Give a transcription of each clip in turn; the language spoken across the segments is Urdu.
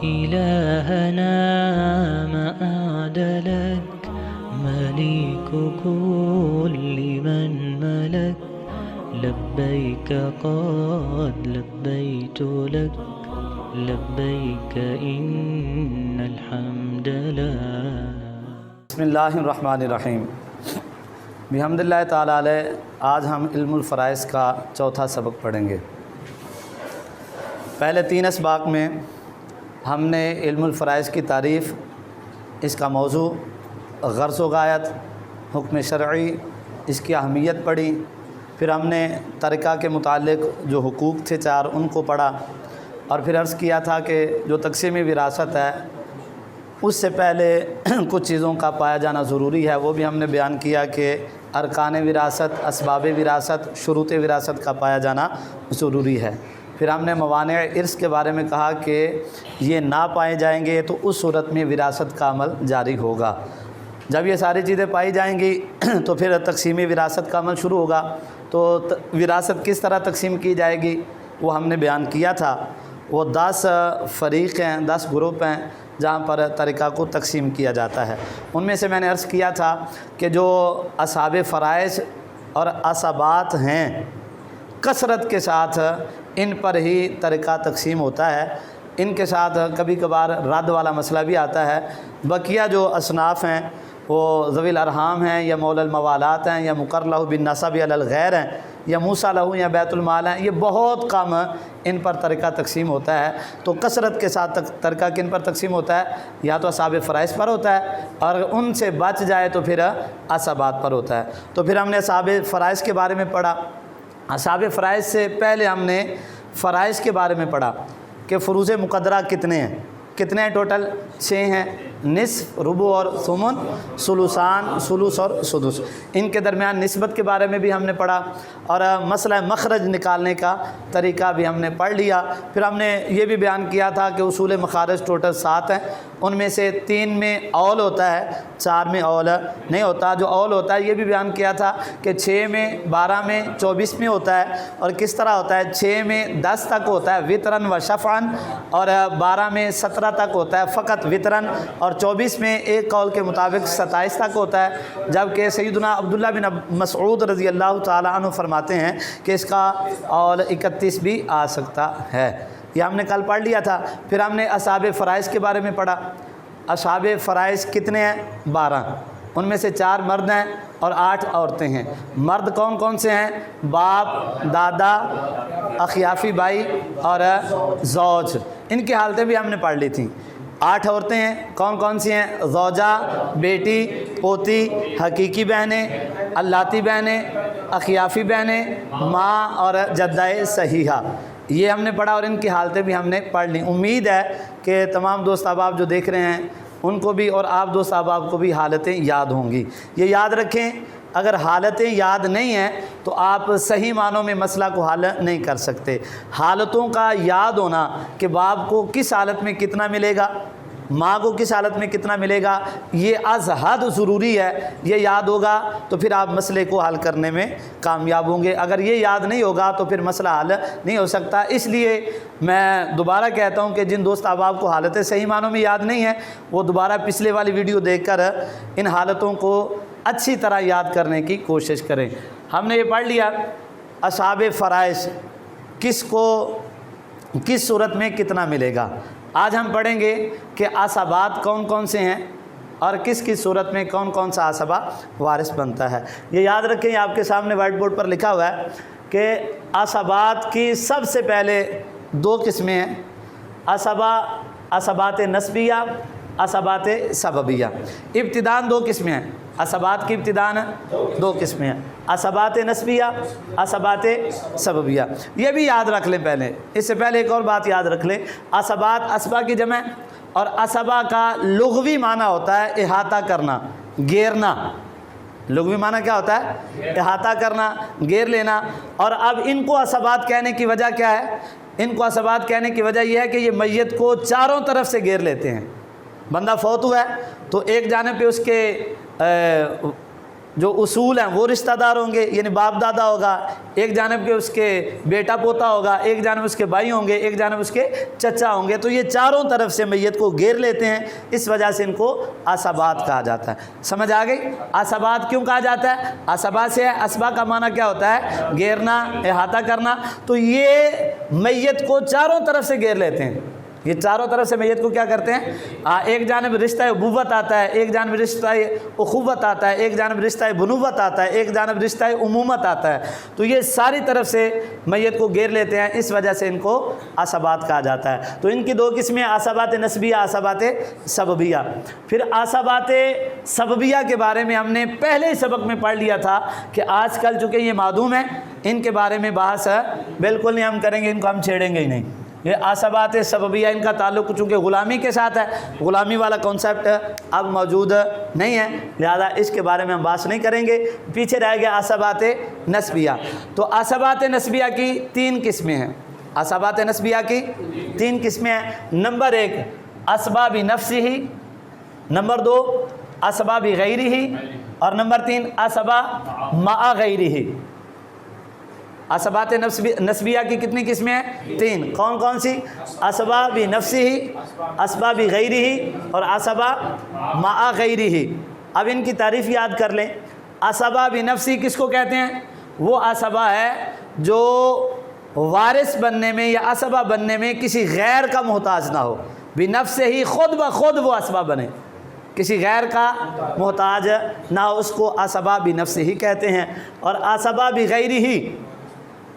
إلهنا ما أعدلك مليك كل من ملك لبيك قد لبيت لك لبيك إن الحمد لله. بسم اللہ الرحمن الرحیم. بحمد اللہ تعالیٰ علیہ. آج ہم علم الفرائض کا چوتھا سبق پڑھیں گے. پہلے 3 اسباق میں ہم نے علم الفرائض کی تعریف، اس کا موضوع، غرض و غایت، حکم شرعی، اس کی اہمیت پڑھی. پھر ہم نے ترکہ کے متعلق جو حقوق تھے 4 ان کو پڑھا، اور پھر عرض کیا تھا کہ جو تقسیم وراثت ہے اس سے پہلے کچھ چیزوں کا پایا جانا ضروری ہے. وہ بھی ہم نے بیان کیا کہ ارکان وراثت، اسباب وراثت، شروط وراثت کا پایا جانا ضروری ہے. پھر ہم نے موانع ارث کے بارے میں کہا کہ یہ نہ پائے جائیں گے تو اس صورت میں وراثت کا عمل جاری ہوگا. جب یہ ساری چیزیں پائی جائیں گی تو پھر تقسیم وراثت کا عمل شروع ہوگا. تو وراثت کس طرح تقسیم کی جائے گی وہ ہم نے بیان کیا تھا. وہ 10 فریق ہیں، 10 گروپ ہیں جہاں پر ترکہ کو تقسیم کیا جاتا ہے. ان میں سے میں نے عرض کیا تھا کہ جو اصحاب فرائض اور عصبات ہیں، کثرت کے ساتھ ان پر ہی ترکہ تقسیم ہوتا ہے. ان کے ساتھ کبھی کبھار رد والا مسئلہ بھی آتا ہے. بقیہ جو اصناف ہیں وہ ذوی الارحام ہیں، یا مولا الموالات ہیں، یا مقر لہ بالنسب علی الغیر ہیں، یا موسیٰ لہ یا بیت المال ہیں. یہ بہت کم ان پر ترکہ تقسیم ہوتا ہے. تو کثرت کے ساتھ ترکہ کن پر تقسیم ہوتا ہے؟ یا تو اصحاب فرائض پر ہوتا ہے، اور ان سے بچ جائے تو پھر عصبات پر ہوتا ہے. تو پھر ہم نے اصحاب فرائض کے بارے میں پڑھا. اصحاب فرائض سے پہلے ہم نے فرائض کے بارے میں پڑھا کہ فروض مقدرہ کتنے ہیں. کتنے ہیں ٹوٹل؟ 6 ہیں. نصف، ربع اور ثمن، ثلثان، ثلث اور سدس. ان کے درمیان نسبت کے بارے میں بھی ہم نے پڑھا، اور مسئلہ مخرج نکالنے کا طریقہ بھی ہم نے پڑھ لیا. پھر ہم نے یہ بھی بیان کیا تھا کہ اصول مخارج ٹوٹل 7 ہیں. ان میں سے 3 میں اول ہوتا ہے، 4 میں اول نہیں ہوتا. جو اول ہوتا ہے یہ بھی بیان کیا تھا کہ 6 میں، 12 میں، 24 میں ہوتا ہے. اور کس طرح ہوتا ہے؟ 6 میں 10 تک ہوتا ہے وطرن و شفعن، اور 12 میں 17 تک ہوتا ہے فقط وطرن، اور 24 میں ایک قول کے مطابق 27 تک ہوتا ہے. جبکہ سیدنا عبداللہ بن مسعود رضی اللہ تعالیٰ عنہ فرماتے ہیں کہ اس کا اول 31 بھی آ سکتا ہے. یہ ہم نے کل پڑھ لیا تھا. پھر ہم نے اصحاب فرائض کے بارے میں پڑھا. اصحاب فرائض کتنے ہیں؟ 12. ان میں سے 4 مرد ہیں اور 8 عورتیں ہیں. مرد کون کون سے ہیں؟ باپ، دادا، اخیافی بھائی اور زوج. ان کی حالتیں بھی ہم نے پڑھ لی تھیں. 8 عورتیں ہیں. کون کون سی ہیں؟ زوجہ، بیٹی، پوتی، حقیقی بہنیں، اللاتی بہنیں، اخیافی بہنیں، ماں اور جدہ صحیحہ. یہ ہم نے پڑھا، اور ان کی حالتیں بھی ہم نے پڑھ لی. امید ہے کہ تمام دوست احباب جو دیکھ رہے ہیں ان کو بھی، اور آپ دوست احباب کو بھی حالتیں یاد ہوں گی. یہ یاد رکھیں، اگر حالتیں یاد نہیں ہیں تو آپ صحیح معنوں میں مسئلہ کو حل نہیں کر سکتے. حالتوں کا یاد ہونا کہ باپ کو کس حالت میں کتنا ملے گا، ماں کو کس حالت میں کتنا ملے گا، یہ از حد ضروری ہے. یہ یاد ہوگا تو پھر آپ مسئلے کو حل کرنے میں کامیاب ہوں گے. اگر یہ یاد نہیں ہوگا تو پھر مسئلہ حل نہیں ہو سکتا. اس لیے میں دوبارہ کہتا ہوں کہ جن دوست احباب کو حالتیں صحیح معنوں میں یاد نہیں ہیں وہ دوبارہ پچھلے والی ویڈیو دیکھ کر ان حالتوں کو اچھی طرح یاد کرنے کی کوشش کریں. ہم نے یہ پڑھ لیا اصحاب فرائض کس کو کس صورت میں کتنا ملے گا. آج ہم پڑھیں گے کہ عصبات کون کون سے ہیں اور کس کس صورت میں کون کون سا عصبہ وارث بنتا ہے. یہ یاد رکھیں، آپ کے سامنے وائٹ بورڈ پر لکھا ہوا ہے کہ عصبات کی سب سے پہلے 2 قسمیں ہیں. عصبات نسبیہ، عصبات سببیہ. ابتداً 2 قسمیں ہیں. عصبات کی ابتداً 2 قسمیں ہیں، عصبات نسبیہ، عصبات سببیہ. یہ بھی یاد رکھ لیں. پہلے اس سے پہلے ایک اور بات یاد رکھ لیں. عصبات عصبہ کی جمع، اور عصبہ کا لغوی معنی ہوتا ہے احاطہ کرنا، گھیرنا. لغوی معنی کیا ہوتا ہے؟ احاطہ کرنا، گھیر لینا. اور اب ان کو عصبات کہنے کی وجہ کیا ہے؟ ان کو عصبات کہنے کی وجہ یہ ہے کہ یہ میت کو چاروں طرف سے گھیر لیتے ہیں. بندہ فوت ہوا ہے تو ایک جانب پہ اس کے جو اصول ہیں وہ رشتہ دار ہوں گے، یعنی باپ دادا ہوگا، ایک جانب کے اس کے بیٹا پوتا ہوگا، ایک جانب اس کے بھائی ہوں گے، ایک جانب اس کے چچا ہوں گے، تو یہ چاروں طرف سے میت کو گھیر لیتے ہیں، اس وجہ سے ان کو عصبات کہا جاتا ہے۔ سمجھ آ گئی؟ عصبات کیوں کہا جاتا ہے؟ عصبات سے عصبہ کا معنی کیا ہوتا ہے؟ گھیرنا، احاطہ کرنا، تو یہ میت کو چاروں طرف سے گھیر لیتے ہیں، یہ چاروں طرف سے میت کو کیا کرتے ہیں؟ ایک جانب رشتہ ابوت آتا ہے، ایک جانب رشتہ اخوت آتا ہے، ایک جانب رشتہ بنوت آتا ہے، ایک جانب رشتہ امومت آتا ہے، تو یہ ساری طرف سے میت کو گھیر لیتے ہیں، اس وجہ سے ان کو عصبات کہا جاتا ہے۔ تو ان کی دو قسمیں، عصبات نسبیہ، عصبات سببیہ۔ پھر عصبات سببیہ کے بارے میں ہم نے پہلے ہی سبق میں پڑھ لیا تھا کہ آج کل چونکہ یہ معدوم ہیں، ان کے بارے میں بحث بالکل نہیں ہم کریں گے، ان کو ہم چھیڑیں گے ہی نہیں۔ یہ عصبات سببیہ، ان کا تعلق چونکہ غلامی کے ساتھ ہے، غلامی والا کانسیپٹ اب موجود نہیں ہے، لہذا اس کے بارے میں ہم بات نہیں کریں گے، پیچھے رہ گیا عصبات نسبیہ۔ تو عصبات نسبیہ کی 3 قسمیں ہیں، عصبات نسبیہ کی 3 قسمیں ہیں۔ نمبر 1 اسباب نفسہ، نمبر 2 اسباب غیرہ، اور نمبر 3 اسباب مع غیرہ۔ عصبات نسبیہ کی کتنی قسمیں ہیں؟ 3۔ کون کون سی؟ اسباب نفسہ، اسباب غیرہ، اور اسباب مع غیرہ۔ اب ان کی تعریف یاد کر لیں۔ اسباب نفسی کس کو کہتے ہیں؟ وہ اسبہ ہے جو وارث بننے میں یا اسبہ بننے میں کسی غیر کا محتاج نہ ہو، بنفسہ ہی، خود بخود وہ اسبہ بنے، کسی غیر کا محتاج نہ ہو، اس کو اسباب نفسہ ہی کہتے ہیں۔ اور اسباب غیرہ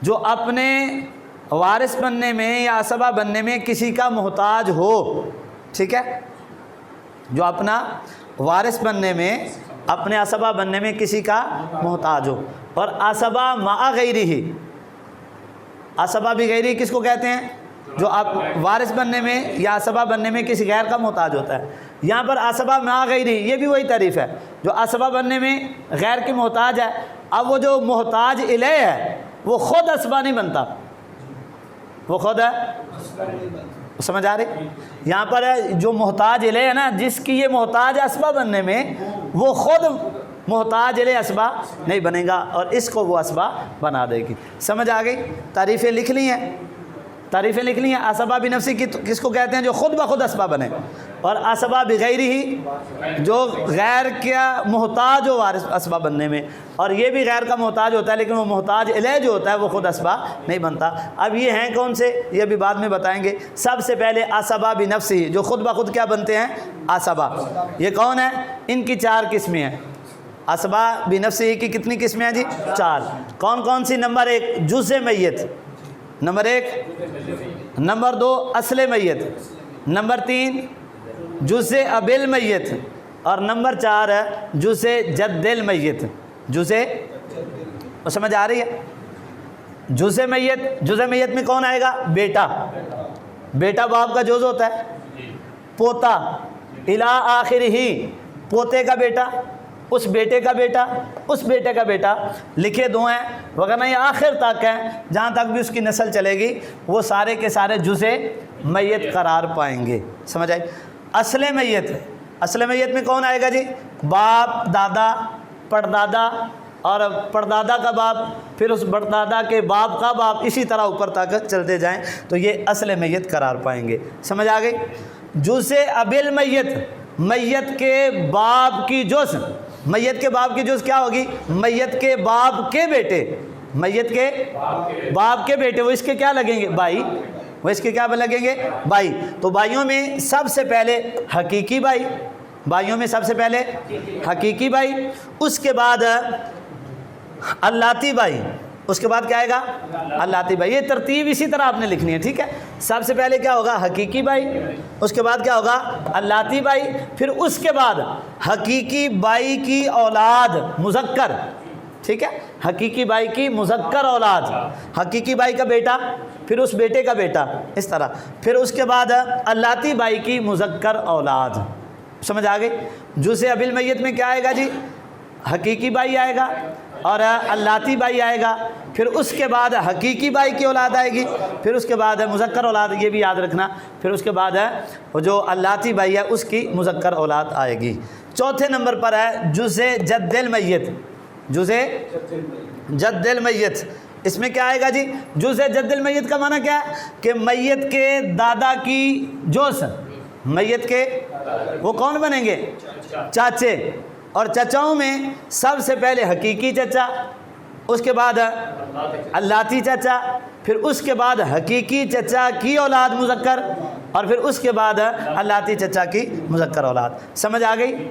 جو اپنے وارث بننے میں یا اسبہ بننے میں کسی کا محتاج ہو، ٹھیک ہے، جو اپنا وارث بننے میں، اپنے اسبہ بننے میں کسی کا محتاج ہو۔ اور اسبہ مع غیرہ، اسبہ بھی غیرہ کس کو کہتے ہیں؟ جو آپ وارث بننے میں یا اسبہ بننے میں کسی غیر کا محتاج ہوتا ہے۔ یہاں پر اسبہ مع غیرہ یہ بھی وہی تعریف ہے، جو اسبہ بننے میں غیر کے محتاج ہے۔ اب وہ جو محتاج الیہ ہے وہ خود اسبہ نہیں بنتا، وہ خود ہے، سمجھ آ رہی؟ یہاں پر جو محتاج الیہ ہے نا، جس کی یہ محتاج اسبہ بننے میں، وہ خود محتاج الیہ اسبہ نہیں بنے گا، اور اس کو وہ اسبہ بنا دے گی۔ سمجھ آ گئی؟ تعریفیں لکھ لی ہیں، تعریفیں لکھ لی ہیں۔ اسباب نفسی کی کس کو کہتے ہیں؟ جو خود بخود اسبہ بنے۔ اور اسباب غیرہ جو غیر کا محتاج ہو وارث اسبہ بننے میں، اور یہ بھی غیر کا محتاج ہوتا ہے لیکن وہ محتاج الیہ جو ہوتا ہے وہ خود اسبہ نہیں بنتا۔ اب یہ ہیں کون سے؟ یہ بھی بعد میں بتائیں گے۔ سب سے پہلے اسباب نفسی جو خود بخود کیا بنتے ہیں؟ اسبہ۔ یہ کون ہے؟ ان کی 4 قسمیں ہیں۔ اسباب نفسی کی کتنی قسمیں ہیں جی؟ 4۔ کون کون سی؟ نمبر 1 جزء میت، نمبر 1، نمبر 2 اصل میت، نمبر 3 جزء اب المیت، اور نمبر 4 جزء جد المیت۔ جزء سمجھ آ رہی ہے؟ جزء میت، جزء میت میں کون آئے گا؟ بیٹا، بیٹا باپ کا جز ہوتا ہے، پوتا الی آخرہ، پوتے کا بیٹا، اس بیٹے کا بیٹا، اس بیٹے کا بیٹا، لکھے 2 ہیں، وغیرہ یہ آخر تک ہیں، جہاں تک بھی اس کی نسل چلے گی وہ سارے کے سارے جزء میت قرار پائیں گے۔ سمجھ آئی؟ اصل میت، اصل میت میں کون آئے گا جی؟ باپ، دادا، پردادا، اور پردادا کا باپ، پھر اس پردادا کے باپ کا باپ، اسی طرح اوپر تک چلتے جائیں تو یہ اصل میت قرار پائیں گے۔ سمجھ آ گئی؟ جزء اب المیت، میت کے باپ کی جز، میت کے باپ کی جز کیا ہوگی؟ میت کے باپ کے بیٹے، میت کے باپ کے بیٹے، وہ اس کے کیا لگیں گے؟ بھائی، وہ اس کے کیا لگیں گے؟ بھائی۔ تو بھائیوں میں سب سے پہلے حقیقی بھائی، بھائیوں میں سب سے پہلے حقیقی بھائی، اس کے بعد اللاتی بھائی، اس کے بعد کیا آئے گا؟ اللاتی بھائی۔ یہ ترتیب اسی طرح آپ نے لکھنی ہے، ٹھیک ہے؟ سب سے پہلے کیا ہوگا؟ حقیقی بھائی، اس کے بعد کیا ہوگا؟ اللاتی بھائی، پھر اس کے بعد حقیقی بھائی کی اولاد مذکر، ٹھیک ہے؟ حقیقی بھائی کی مذکر اولاد، حقیقی بھائی کا بیٹا، پھر اس بیٹے کا بیٹا، اس طرح، پھر اس کے بعد اللاتی بھائی کی مذکر اولاد۔ سمجھ آ گئی؟ جزء اب المیت میں کیا آئے گا جی؟ حقیقی بھائی آئے گا، اور اللاتی بھائی آئے گا، پھر اس کے بعد حقیقی بھائی کی اولاد آئے گی، پھر اس کے بعد مذکر اولاد، یہ بھی یاد رکھنا، پھر اس کے بعد وہ جو اللاتی بھائی ہے اس کی مذکر اولاد آئے گی۔ چوتھے نمبر پر ہے جزء جد المیت، جزء جد المیت، اس میں کیا آئے گا جی؟ جزء جد المیت کا معنی کیا ہے کہ میت کے دادا کی جوس، میت کے وہ کون بنیں گے؟ چاچے، اور چچاؤں میں سب سے پہلے حقیقی چچا، اس کے بعد اللاتی چچا، پھر اس کے بعد حقیقی چچا کی اولاد مذکر، اور پھر اس کے بعد اللاتی چچا کی مذکر اولاد۔ سمجھ آ گئی؟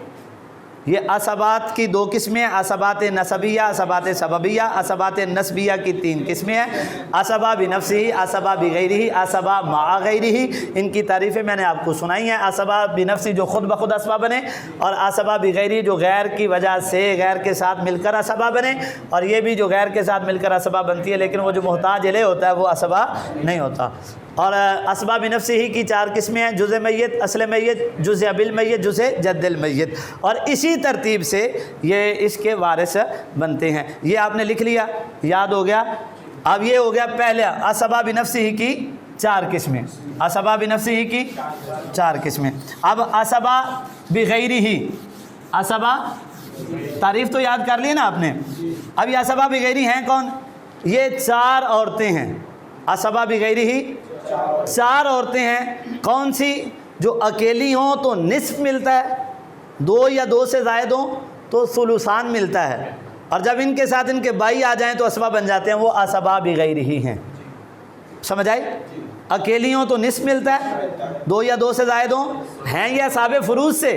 یہ عصبات کی دو قسمیں ہیں، عصبات نسبیہ، عصبات سببیہ۔ عصبات نسبیہ کی تین قسمیں ہیں، عصبہ بنفسہ، عصبہ بغیرہ، عصبہ مع غیرہ۔ ان کی تعریفیں میں نے آپ کو سنائی ہیں۔ عصبہ بنفسہ جو خود بخود عصبہ بنے، اور عصبہ بغیرہ جو غیر کی وجہ سے غیر کے ساتھ مل کر عصبہ بنے، اور یہ بھی جو غیر کے ساتھ مل کر عصبہ بنتی ہے لیکن وہ جو محتاج الیہ ہوتا ہے وہ عصبہ نہیں ہوتا۔ اور عصبہ بنفسہ ہی کی چار قسمیں ہیں، جزء میت، اصل میت، جزء بالمیت، جزء جد المیت، اور اسی ترتیب سے یہ اس کے وارث بنتے ہیں۔ یہ آپ نے لکھ لیا، یاد ہو گیا۔ اب یہ ہو گیا پہلے عصبہ بنفسہ کی چار قسمیں، عصبہ بنفسہ کی چار قسمیں۔ اب عصبہ بغیرہ، عصبہ تعریف تو یاد کر لی نا آپ نے۔ اب یہ عصبہ بغیرہ ہیں کون؟ یہ چار عورتیں ہیں، عصبہ بغیرہ چار عورتیں ہیں۔ کون سی؟ جو اکیلی ہوں تو نصف ملتا ہے، دو یا دو سے زائد ہوں تو ثلثان ملتا ہے، اور جب ان کے ساتھ ان کے بھائی آ جائیں تو عصبہ بن جاتے ہیں، وہ عصبہ بغیرہ ہیں۔ سمجھ آئی؟ اکیلی ہوں تو نصف ملتا ہے، دو یا دو سے زائد ہوں، ہیں یہ اصحاب فروض سے،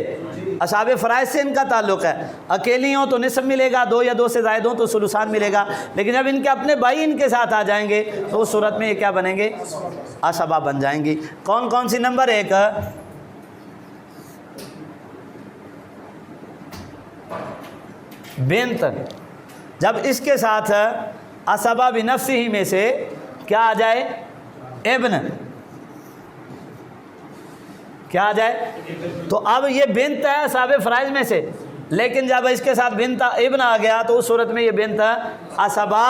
اصحاب فرائض سے ان کا تعلق ہے۔ اکیلی ہوں تو نصف ملے گا، دو یا دو سے زائد ہوں تو ثلثان ملے گا، لیکن جب ان کے اپنے بھائی ان کے ساتھ آ جائیں گے تو اس صورت میں یہ کیا بنیں گے؟ عصبہ بن جائیں گی۔ کون کون سی؟ نمبر ایک بنت، جب اس کے ساتھ عصبہ بنفسہ میں سے کیا آ جائے؟ ابن، کیا آ جائے؟ تو اب یہ بنت ہے اصحاب فرائض میں سے، لیکن جب اس کے ساتھ بنت ابن آ گیا تو اس صورت میں یہ بنت عصبہ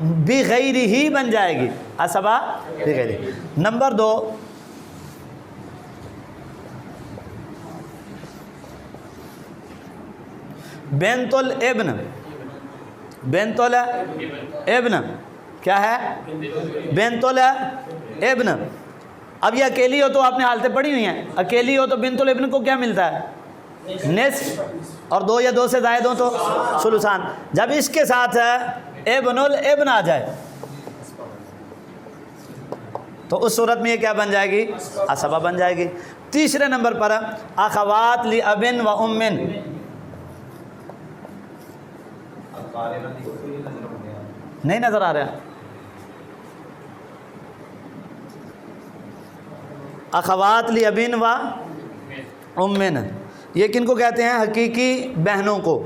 بغیرہ ہی بن جائے گی، عصبہ بغیرہ۔ نمبر دو بنت الابن، بنت الابن کیا ہے؟ بنت الابن۔ اب یہ اکیلی ہو تو آپ نے حالتیں پڑھی ہوئی ہیں، اکیلی ہو تو بنت الابن کو کیا ملتا ہے؟ نصف، اور دو یا دو سے زائد ہوں تو ثلثان۔ جب اس کے ساتھ ابن الابن آ جائے تو اس صورت میں یہ کیا بن جائے گی؟ عصبہ بن جائے گی۔ تیسرے نمبر پر اخوات لاب و ام، نہیں نظر آ رہا؟ اخوات لاب و ام، یہ کن کو کہتے ہیں؟ حقیقی بہنوں کو۔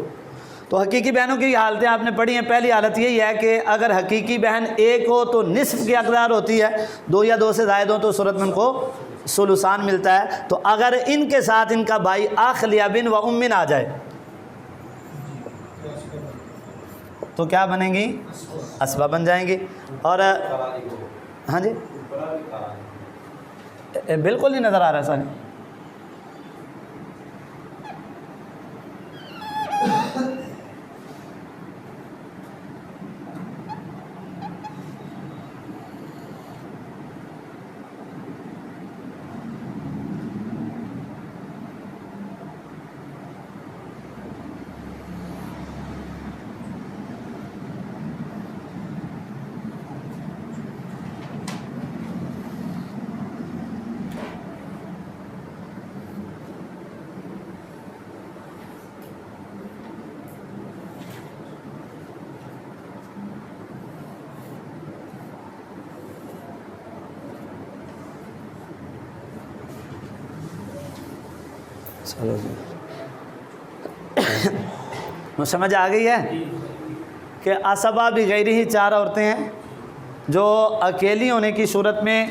تو حقیقی بہنوں کی حالتیں آپ نے پڑھی ہیں۔ پہلی حالت یہی ہے کہ اگر حقیقی بہن ایک ہو تو نصف کی حقدار ہوتی ہے، دو یا دو سے زائد ہوں تو صورت میں ان کو ثلثان ملتا ہے۔ تو اگر ان کے ساتھ ان کا بھائی اخ لاب و ام آ جائے تو کیا بنیں گی؟ عصبہ بن جائیں گی۔ اور ہاں جی بالکل نہیں نظر آ رہا ہے سر۔ چلو جی سمجھ آ گئی ہے کہ عصبہ بغیرہ ہی چار عورتیں ہیں جو اکیلی ہونے کی صورت میں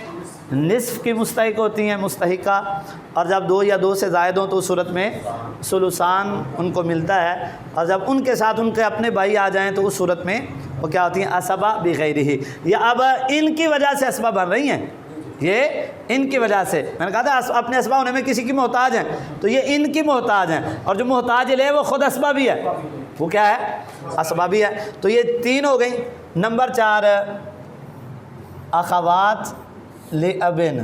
نصف کی مستحق ہوتی ہیں، مستحقہ، اور جب دو یا دو سے زائد ہوں تو اس صورت میں ثلثان ان کو ملتا ہے، اور جب ان کے ساتھ ان کے اپنے بھائی آ جائیں تو اس صورت میں وہ کیا ہوتی ہیں؟ عصبہ بغیرہ ہی۔ یہ اب ان کی وجہ سے عصبہ بن رہی ہیں، یہ ان کی وجہ سے، میں نے کہا تھا اپنے عصبہ ہونے میں کسی کی محتاج ہیں، تو یہ ان کی محتاج ہیں، اور جو محتاج لے وہ خود عصبہ بھی ہے، وہ کیا ہے؟ اسبابی ہے۔ تو یہ 3 ہو گئی۔ نمبر 4 اخوات لابن،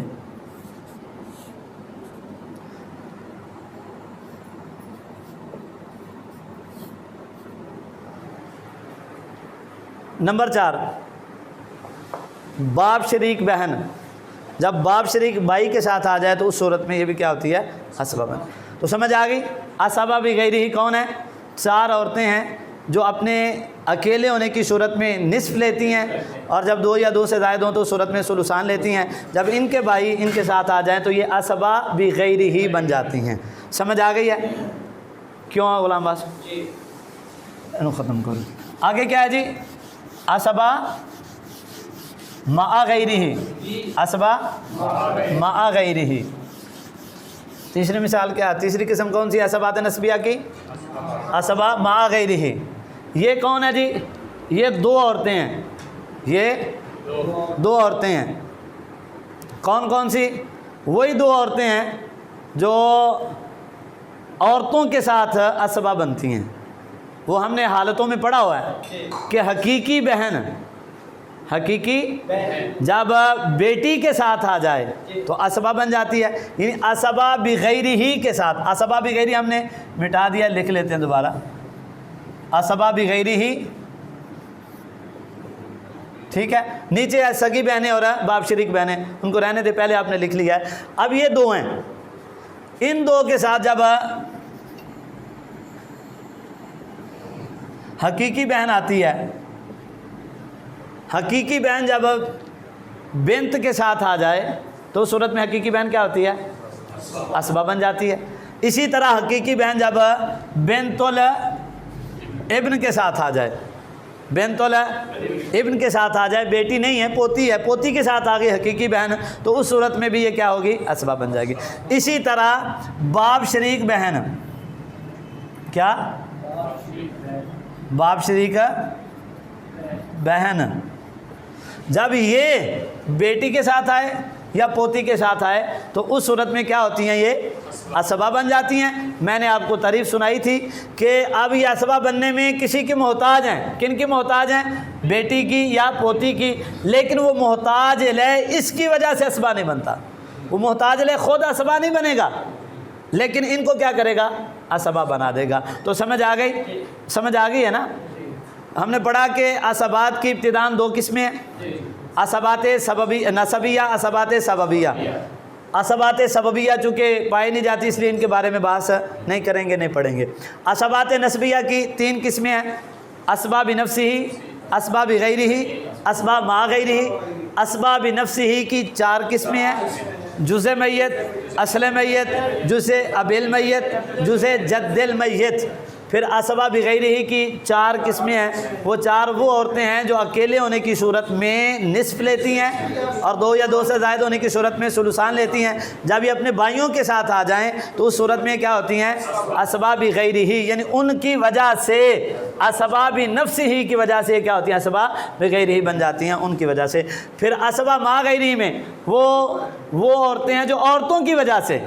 نمبر 4 باپ شریک بہن، جب باپ شریک بھائی کے ساتھ آ جائے تو اس صورت میں یہ بھی کیا ہوتی ہے؟ اسبہ بن۔ تو سمجھ آ گئی؟ اسبہ بغیرہ ہی کون ہے؟ 4 عورتیں ہیں جو اپنے اکیلے ہونے کی صورت میں نصف لیتی ہیں، اور جب 2 یا 2 سے زائد ہوں تو اس صورت میں ثلثان لیتی ہیں۔ جب ان کے بھائی ان کے ساتھ آ جائیں تو یہ اسبہ بغیرہ ہی بن جاتی ہیں۔ سمجھ آ گئی ہے؟ کیوں غلام باس؟ انہوں ختم کرو۔ آگے کیا ہے جی؟ اسبہ مع غیرہ، اسبہ مع غیرہ۔ تیسری مثال کیا؟ تیسری قسم کون سی اسبات نسبیہ کی؟ اسبہ مع غیرہ۔ یہ کون ہے جی؟ یہ 2 عورتیں ہیں، یہ 2 عورتیں ہیں۔ کون کون سی؟ وہی 2 عورتیں ہیں جو عورتوں کے ساتھ اسبہ بنتی ہیں۔ وہ ہم نے حالتوں میں پڑھا ہوا ہے کہ حقیقی بہن جب بیٹی کے ساتھ آ جائے تو اسبہ بن جاتی ہے، یعنی اسبہ بغیرہ ہی کے ساتھ۔ اسبہ بغیرہ ہم نے مٹا دیا، لکھ لیتے ہیں دوبارہ۔ اسبہ بغیرہ ہی، ٹھیک ہے۔ نیچے سگی بہنیں اور باپ شریک بہنیں، ان کو رہنے دے، پہلے آپ نے لکھ لیا ہے۔ اب یہ 2 ہیں، ان 2 کے ساتھ جب حقیقی بہن آتی ہے، حقیقی بہن جب بنت کے ساتھ آ جائے تو اس صورت میں حقیقی بہن کیا ہوتی ہے؟ اسبہ بن جاتی ہے۔ اسی طرح حقیقی بہن جب بنت الابن کے ساتھ آ جائے، بنت الابن کے ساتھ آ جائے، بیٹی نہیں ہے پوتی ہے، پوتی کے ساتھ آ گئی حقیقی بہن، تو اس صورت میں بھی یہ کیا ہوگی؟ اسبہ بن جائے گی۔ اسی طرح باپ شریک بہن، کیا؟ باپ شریک بہن جب یہ بیٹی کے ساتھ آئے یا پوتی کے ساتھ آئے تو اس صورت میں کیا ہوتی ہیں؟ یہ اسبہ بن جاتی ہیں۔ میں نے آپ کو تعریف سنائی تھی کہ اب یہ اسبہ بننے میں کسی کے محتاج ہیں۔ کن کی محتاج ہیں؟ بیٹی کی یا پوتی کی، لیکن وہ محتاج لے اس کی وجہ سے اسبہ نہیں بنتا۔ وہ محتاج لے خود اسبہ نہیں بنے گا، لیکن ان کو کیا کرے گا؟ اسبہ بنا دے گا۔ تو سمجھ آ گئی؟ سمجھ آ گئی ہے نا؟ ہم نے پڑھا کہ اسبات کی ابتداء 2 قسمیں ہیں، اسبات نسبیہ، اسبات سببیہ۔ اسبات سببیہ چونکہ پائی نہیں جاتی اس لیے ان کے بارے میں بحث نہیں کریں گے، نہیں پڑھیں گے۔ اسبات نسبیہ کی 3 قسمیں ہیں، اسبہ بنفسہ، اسبہ بغیرہ، اسبہ مع غیرہ۔ اسبہ بنفسہ کی 4 قسمیں ہیں، جزء میت، اصل میت، جزء اب المیت، جزء جد المیت۔ پھر اسبہ بغیرہ کی 4 قسمیں ہیں، وہ 4 وہ عورتیں ہیں جو اکیلے ہونے کی صورت میں نصف لیتی ہیں اور 2 یا 2 سے زائد ہونے کی صورت میں ثلثان لیتی ہیں۔ جب یہ اپنے بھائیوں کے ساتھ آ جائیں تو اس صورت میں کیا ہوتی ہیں؟ اسبہ بغیرہ، یعنی ان کی وجہ سے، اسبہ بنفسہ کی وجہ سے کیا ہوتی ہیں؟ اسبہ بغیرہ بن جاتی ہیں ان کی وجہ سے۔ پھر اسبہ مع غیرہ میں وہ عورتیں ہیں جو عورتوں کی وجہ سے،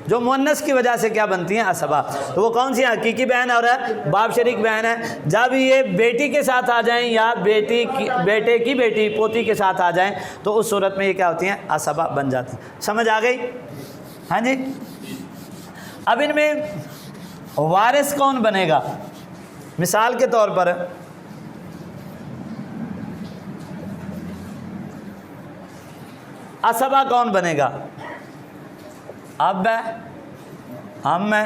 جو مؤنث کی وجہ سے کیا بنتی ہیں؟ اسبہ۔ تو وہ کون سی ہیں؟ حقیقی بہن اور باپ شریک بہن ہے۔ جب یہ بیٹی کے ساتھ آ جائیں یا بیٹے کی بیٹی پوتی کے ساتھ آ جائیں تو اس صورت میں یہ کیا ہوتی ہیں؟ اسبہ بن جاتی ہیں۔ سمجھ آ گئی؟ ہاں جی۔ اب ان میں وارث کون بنے گا؟ مثال کے طور پر اسبہ کون بنے گا؟ اب ہے، ہم ہے،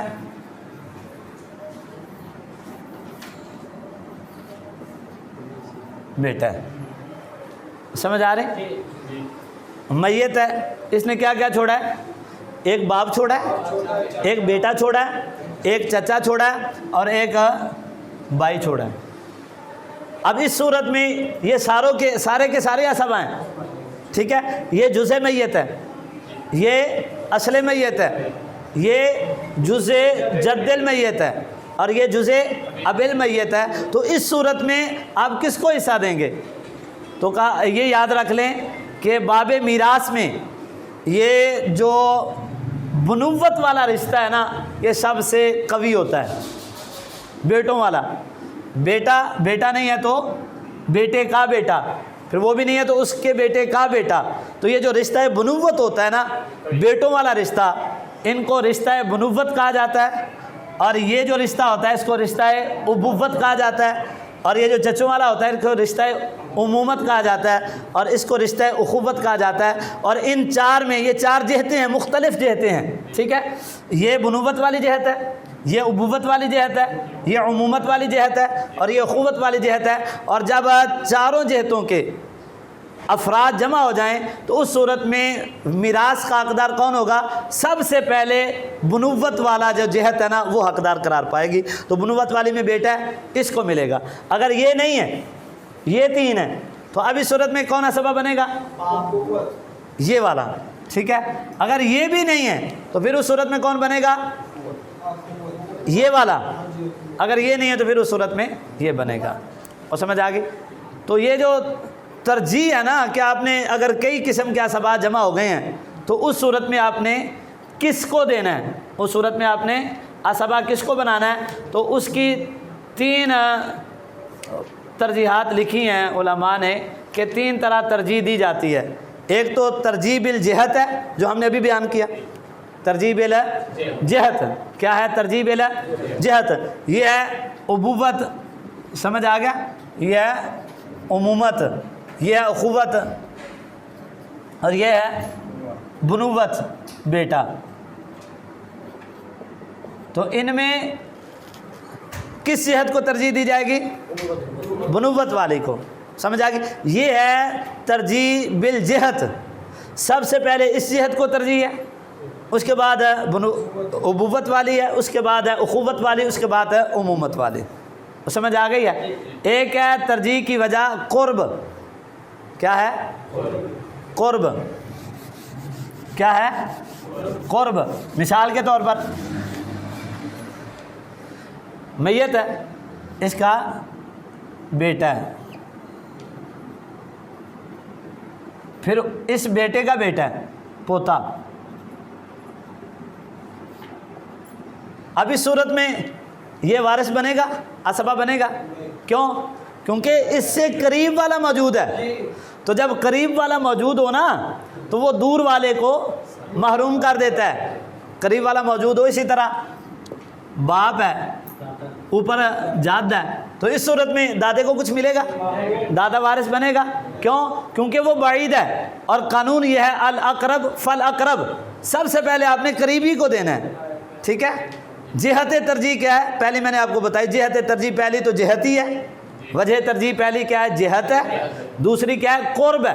بیٹا ہے۔ سمجھ آ رہے؟ میت ہے، اس نے کیا کیا چھوڑا ہے؟ ایک باپ چھوڑا ہے، ایک بیٹا چھوڑا ہے، ایک چچا چھوڑا ہے اور ایک بھائی چھوڑا ہے۔ اب اس صورت میں یہ سارے کے سارے اسبہ ہیں، ٹھیک ہے۔ یہ جزء میت ہے، یہ اصل میت ہے، یہ جزء جد المیت ہے اور یہ جزء اب المیت ہے۔ تو اس صورت میں آپ کس کو حصہ دیں گے؟ تو یہ یاد رکھ لیں کہ باب میراث میں یہ جو بنوت والا رشتہ ہے نا، یہ سب سے قوی ہوتا ہے، بیٹوں والا۔ بیٹا نہیں ہے تو بیٹے کا بیٹا، پھر وہ بھی نہیں ہے تو اس کے بیٹے کا بیٹا. تو یہ جو رشتہ بنوت ہوتا ہے نا، بیٹوں والا رشتہ، ان کو رشتہ بنوت کہا جاتا ہے. اور یہ جو رشتہ ہوتا ہے اس کو رشتہ ابوت کہا جاتا ہے. اور یہ جو چچوں والا ہوتا ہے اس کو رشتہ امومت کہا جاتا ہے، اور اس کو رشتہ اخوت کہا جاتا ہے. اور ان چار میں یہ چار جہتیں ہیں، مختلف جہتیں ہیں. ٹھیک ہے، یہ بنوت والی جہت ہے، یہ ابوت والی جہت ہے، یہ عمومت والی جہت ہے، اور یہ اخوت والی جہت ہے. اور جب چاروں جہتوں کے افراد جمع ہو جائیں تو اس صورت میں میراث کا حقدار کون ہوگا؟ سب سے پہلے بنوت والا جو جہت ہے نا وہ حقدار قرار پائے گی. تو بنوت والی میں بیٹا ہے، اس کو ملے گا. اگر یہ نہیں ہے، یہ تین ہے، تو اب اس صورت میں کون اسبہ بنے گا؟ یہ والا. ٹھیک ہے، اگر یہ بھی نہیں ہے تو پھر اس صورت میں کون بنے گا؟ یہ والا. اگر یہ نہیں ہے تو پھر اس صورت میں یہ بنے گا. اور سمجھ آ گئی؟ تو یہ جو ترجیح ہے نا کہ آپ نے اگر کئی قسم کے اسبات جمع ہو گئے ہیں تو اس صورت میں آپ نے کس کو دینا ہے، اس صورت میں آپ نے اسبہ کس کو بنانا ہے. تو اس کی تین ترجیحات لکھی ہیں علماء نے کہ تین طرح ترجیح دی جاتی ہے. ایک تو ترجیح بالجہت ہے جو ہم نے ابھی بیان کیا. ترجیح بالجہت کیا ہے؟ ترجیح بالجہت یہ ہے ابوت، سمجھ آ گیا؟ یہ ہے عمومت، یہ ہے اخوت، اور یہ ہے بنوت، بیٹا. تو ان میں کس جہت کو ترجیح دی جائے گی؟ بنوت والی کو. سمجھ آ گئی؟ یہ ہے ترجیح بالجہت. سب سے پہلے اس جہت کو ترجیح ہے، اس کے بعد ہے ابوت والی ہے، اس کے بعد ہے اخوت والی، اس کے بعد ہے عمومت والی. سمجھ آ گئی ہے؟ ایک ہے ترجیح کی وجہ قرب. کیا ہے؟ قرب. کیا ہے؟ قرب. مثال کے طور پر میت ہے، اس کا بیٹا ہے، پھر اس بیٹے کا بیٹا ہے پوتا. اب اس صورت میں یہ وارث بنے گا، اسبہ بنے گا. کیوں؟ کیونکہ اس سے قریب والا موجود ہے. تو جب قریب والا موجود ہو نا تو وہ دور والے کو محروم کر دیتا ہے. قریب والا موجود ہو، اسی طرح باپ ہے، اوپر جد ہے، تو اس صورت میں دادے کو کچھ ملے گا، دادا وارث بنے گا. کیوں؟ کیونکہ وہ بعید ہے. اور قانون یہ ہے الاقرب فالاقرب، سب سے پہلے آپ نے قریبی کو دینا ہے. ٹھیک ہے. جہت ترجیح کیا ہے؟ پہلی میں نے آپ کو بتائی. جہت ترجیح پہلی تو جہت ہی ہے. وجہ ترجیح پہلی کیا ہے؟ جہت ہے. دوسری کیا ہے؟ قرب ہے.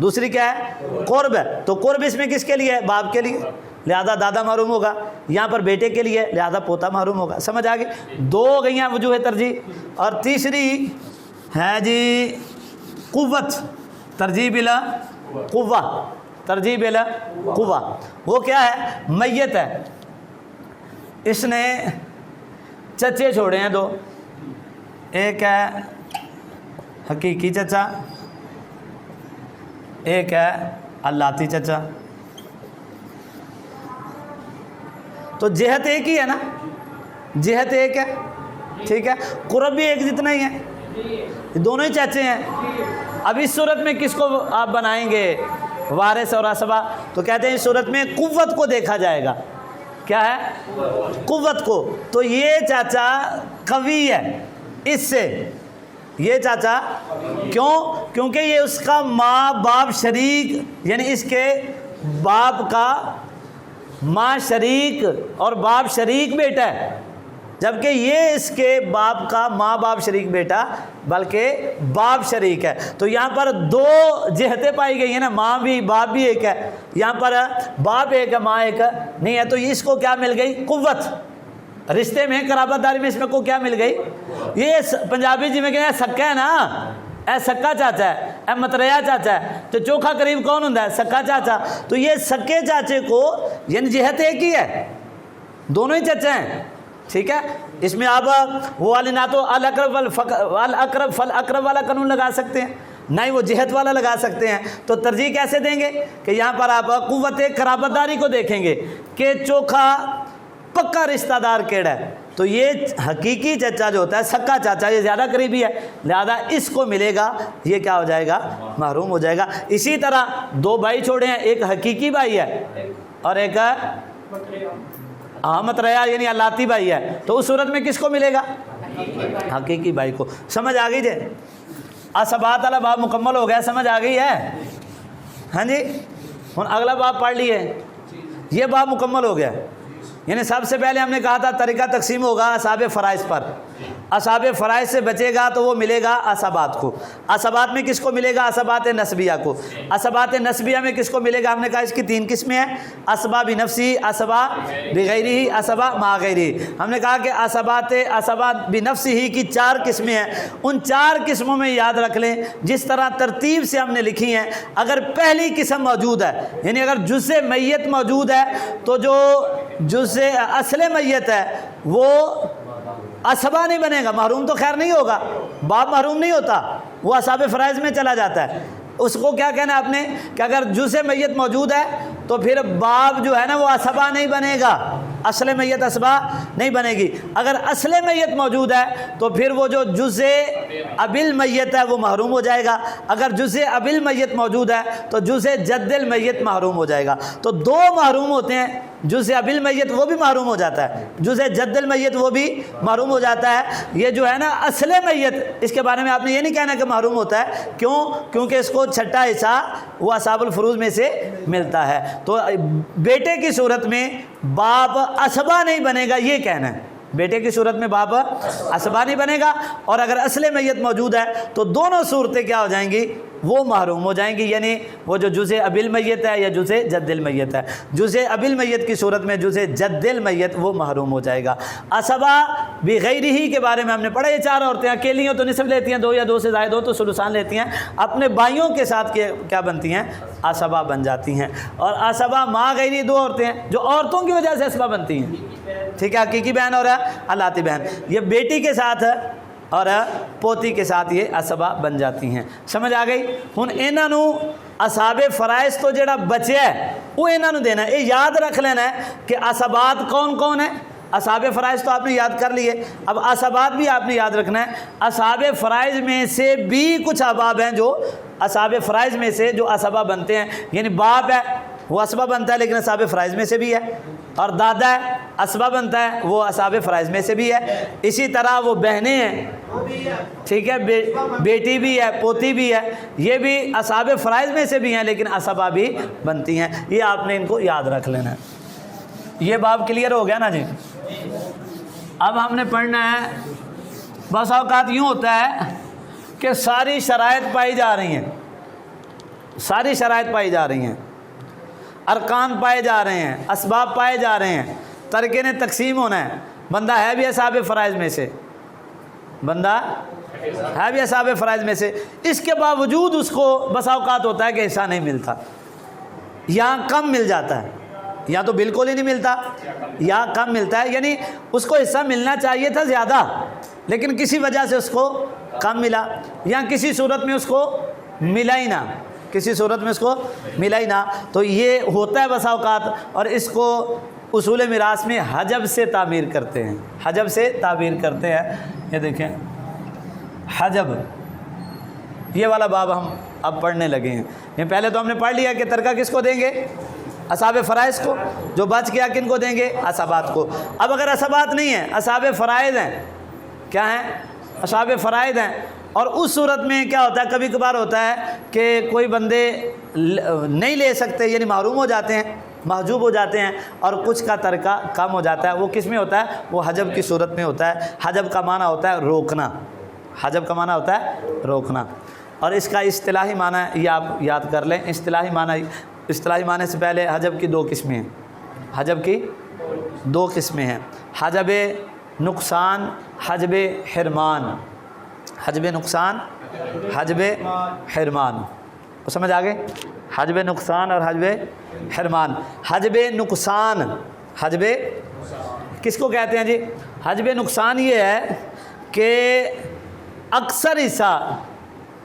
دوسری کیا ہے؟ قرب ہے. تو قرب اس میں کس کے لیے ہے؟ باپ کے لیے، لہذا دادا محروم ہوگا. یہاں پر بیٹے کے لیے، لہذا پوتا محروم ہوگا. سمجھ آ گئی؟ دو ہو گئی ہیں وجوہ ترجیح. اور تیسری ہے جی قوت، ترجیح بلا قوہ. ترجیح بلا قوہ وہ کیا ہے؟ میت ہے، اس نے چچے چھوڑے ہیں دو. ایک ہے حقیقی چچا، ایک ہے اللاتی چچا. تو جہت ایک ہی ہے نا، جہت ایک ہے. ٹھیک ہے. قرب بھی ایک جتنا ہی ہے، دونوں ہی چچے ہیں. اب اس صورت میں کس کو آپ بنائیں گے وارث اور اسبہ؟ تو کہتے ہیں اس صورت میں قوت کو دیکھا جائے گا. کیا ہے؟ قوت کو. تو یہ چاچا قوی ہے اس سے، یہ چاچا. کیوں؟ کیونکہ یہ اس کا ماں باپ شریک، یعنی اس کے باپ کا ماں شریک اور باپ شریک بیٹا ہے، جبکہ یہ اس کے باپ کا ماں باپ شریک بیٹا بلکہ باپ شریک ہے. تو یہاں پر دو جہتیں پائی گئی ہیں نا، ماں بھی باپ بھی ایک ہے. یہاں پر باپ ایک ہے، ماں ایک نہیں ہے. تو اس کو کیا مل گئی؟ قوت. رشتے میں، قرابت داری میں اس میں کو کیا مل گئی؟ یہ پنجابی جی میں کہ سکا ہے نا، اے سکا چاچا ہے، اے متریا چاچا ہے. تو چوکھا قریب کون ہوتا ہے؟ سکا چاچا. تو یہ سکے چاچے کو یعنی جہت ایک ہی ہے، دونوں ہی چچا ہیں. ٹھیک ہے. اس میں آپ وہ والی نہ تو الاقرب فالاقرب والا قانون لگا سکتے ہیں، نہ ہی وہ جہت والا لگا سکتے ہیں. تو ترجیح کیسے دیں گے کہ یہاں پر آپ قوت قرابت داری کو دیکھیں گے کہ چوکھا پکا رشتہ دار کیڑا ہے. تو یہ حقیقی چچا جو ہوتا ہے سکا چاچا یہ زیادہ قریبی ہے، لہذا اس کو ملے گا، یہ کیا ہو جائے گا؟ محروم ہو جائے گا۔ اسی طرح دو بھائی چھوڑے ہیں، ایک حقیقی بھائی ہے اور ایک متریا یعنی الاتی بھائی ہے، تو اس صورت میں کس کو ملے گا؟ حقیقی بھائی کو۔ سمجھ آ گئی جی؟ عصبات والا باب مکمل ہو گیا، سمجھ آ گئی ہے؟ ہاں جی، ہن اگلا باب پڑھ لیے، یہ باب مکمل ہو گیا۔ یعنی سب سے پہلے ہم نے کہا تھا طریقہ تقسیم ہوگا اصحاب فرائض پر، اصحاب فرائض سے بچے گا تو وہ ملے گا عصبات کو۔ عصبات میں کس کو ملے گا؟ عصبات نسبیہ کو۔ عصبات نسبیہ میں کس کو ملے گا؟ ہم نے کہا اس کی 3 قسمیں ہیں، عصبہ بنفسی، عصبہ بغیرہ، عصبہ مع غیرہ۔ ہم نے کہا کہ عصبات بنفسی کی 4 قسمیں ہیں، ان 4 قسموں میں یاد رکھ لیں جس طرح ترتیب سے ہم نے لکھی ہیں۔ اگر پہلی قسم موجود ہے، یعنی اگر جزء میت موجود ہے، تو جو جزء اصل میت ہے وہ عصبہ نہیں بنے گا، محروم تو خیر نہیں ہوگا، باب محروم نہیں ہوتا، وہ اصحاب فرائض میں چلا جاتا ہے۔ اس کو کیا کہنا ہے آپ نے کہ اگر جزء میت موجود ہے تو پھر باب جو ہے نا وہ عصبہ نہیں بنے گا، اصل میت عصبہ نہیں بنے گی۔ اگر اصل میت موجود ہے تو پھر وہ جو جزء ابل میت ہے وہ محروم ہو جائے گا۔ اگر جزء ابل میت موجود ہے تو جزء جد المیت محروم ہو جائے گا۔ تو 2 محروم ہوتے ہیں، جزء ابل میت وہ بھی محروم ہو جاتا ہے، جزء جد المیت وہ بھی محروم ہو جاتا ہے۔ یہ جو ہے نا اصل میت، اس کے بارے میں آپ نے یہ نہیں کہنا کہ محروم ہوتا ہے، کیوں؟ کیونکہ اس کو چھٹا حصہ وہ اصحاب الفروض میں سے ملتا ہے۔ تو بیٹے کی صورت میں باپ عصبہ نہیں بنے گا، یہ کہنا ہے، بیٹے کی صورت میں باپ عصبہ نہیں بنے گا، اور اگر اصل میت موجود ہے تو دونوں صورتیں کیا ہو جائیں گی؟ وہ محروم ہو جائیں گی، یعنی وہ جو جزء ابل میت ہے یا جزء جد المیت ہے، جزء ابل میت کی صورت میں جزء جد المیت وہ محروم ہو جائے گا۔ عصبہ بغیرہ کے بارے میں ہم نے پڑھا، یہ 4 عورتیں اکیلی ہوں تو نصف لیتی ہیں، 2 یا 2 سے زائد ہو تو ثلثان لیتی ہیں، اپنے بھائیوں کے ساتھ کیا بنتی ہیں؟ عصبہ بن جاتی ہیں۔ اور عصبہ مع غیرہ 2 عورتیں ہیں جو عورتوں کی وجہ سے عصبہ بنتی ہیں، ٹھیک ہے، حقیقی بہن اور الاتی بہن، یہ بیٹی کے ساتھ اور پوتی کے ساتھ یہ عصبہ بن جاتی ہیں۔ سمجھ آ گئی؟ ہن انہاں نو اصحاب فرائض تو جڑا بچیا ہے وہ انہاں نو دینا ہے۔ یہ یاد رکھ لینا ہے کہ عصبات کون کون ہیں۔ اصحاب فرائض تو آپ نے یاد کر لیے، اب عصبات بھی آپ نے یاد رکھنا ہے۔ اصحاب فرائض میں سے بھی کچھ احباب ہیں جو اصحاب فرائض میں سے جو عصبہ بنتے ہیں، یعنی باپ ہے وہ عصبہ بنتا ہے لیکن اصحاب فرائض میں سے بھی ہے، اور دادا ہے عصبہ بنتا ہے وہ اصحاب فرائض میں سے بھی ہے۔ اسی طرح وہ بہنیں ہیں، ٹھیک ہے، بیٹی بھی ہے، پوتی بھی ہے، یہ بھی اصحاب فرائض میں سے بھی ہیں لیکن عصبہ بھی بنتی ہیں۔ یہ آپ نے ان کو یاد رکھ لینا ہے۔ یہ باب کلیئر ہو گیا نا جی؟ اب ہم نے پڑھنا ہے، بس اوقات یوں ہوتا ہے کہ ساری شرائط پائی جا رہی ہیں، ساری شرائط پائی جا رہی ہیں، ارکان پائے جا رہے ہیں، اسباب پائے جا رہے ہیں، ترکے نے تقسیم ہونا ہے، بندہ ہے بھی اصحاب فرائض میں سے، بندہ ہے بھی اصحاب فرائض میں سے، اس کے باوجود اس کو بس اوقات ہوتا ہے کہ حصہ نہیں ملتا، یا کم مل جاتا ہے، یا تو بالکل ہی نہیں ملتا یا کم ملتا ہے، یعنی اس کو حصہ ملنا چاہیے تھا زیادہ لیکن کسی وجہ سے اس کو کم ملا، یا کسی صورت میں اس کو ملا ہی نہ، کسی صورت میں اس کو ملا ہی نہ، تو یہ ہوتا ہے بس اوقات، اور اس کو اصول میراث میں حجب سے تعبیر کرتے ہیں، حجب سے تعبیر کرتے ہیں۔ یہ دیکھیں حجب، یہ والا باب ہم اب پڑھنے لگے ہیں۔ یہ پہلے تو ہم نے پڑھ لیا کہ ترکہ کس کو دیں گے؟ اصحاب فرائض کو، جو بچ گیا کن کو دیں گے؟ عصبات کو۔ اب اگر عصبات نہیں ہیں، اصحاب فرائض ہیں، کیا ہیں؟ اصحاب فرائض ہیں، اور اس صورت میں کیا ہوتا ہے، کبھی کبھار ہوتا ہے کہ کوئی بندے نہیں لے سکتے، یعنی محروم ہو جاتے ہیں، محجوب ہو جاتے ہیں، اور کچھ کا ترکہ کم ہو جاتا ہے، وہ کس میں ہوتا ہے؟ وہ حجب کی صورت میں ہوتا ہے۔ حجب کا معنی ہوتا ہے روکنا، حجب کا معنی ہوتا ہے روکنا، اور اس کا اصطلاحی معنی یہ آپ یاد کر لیں۔ اصطلاحی معنی سے پہلے حجب کی 2 قسمیں ہیں، حجب کی 2 قسمیں ہیں، حجب نقصان، حجب حرمان، حجب نقصان، حجب حرمان، سمجھ آگے؟ حجب نقصان اور حجب حرمان۔ حجب نقصان، حجب کس کو کہتے ہیں جی؟ حجب نقصان یہ ہے کہ اکثر حصہ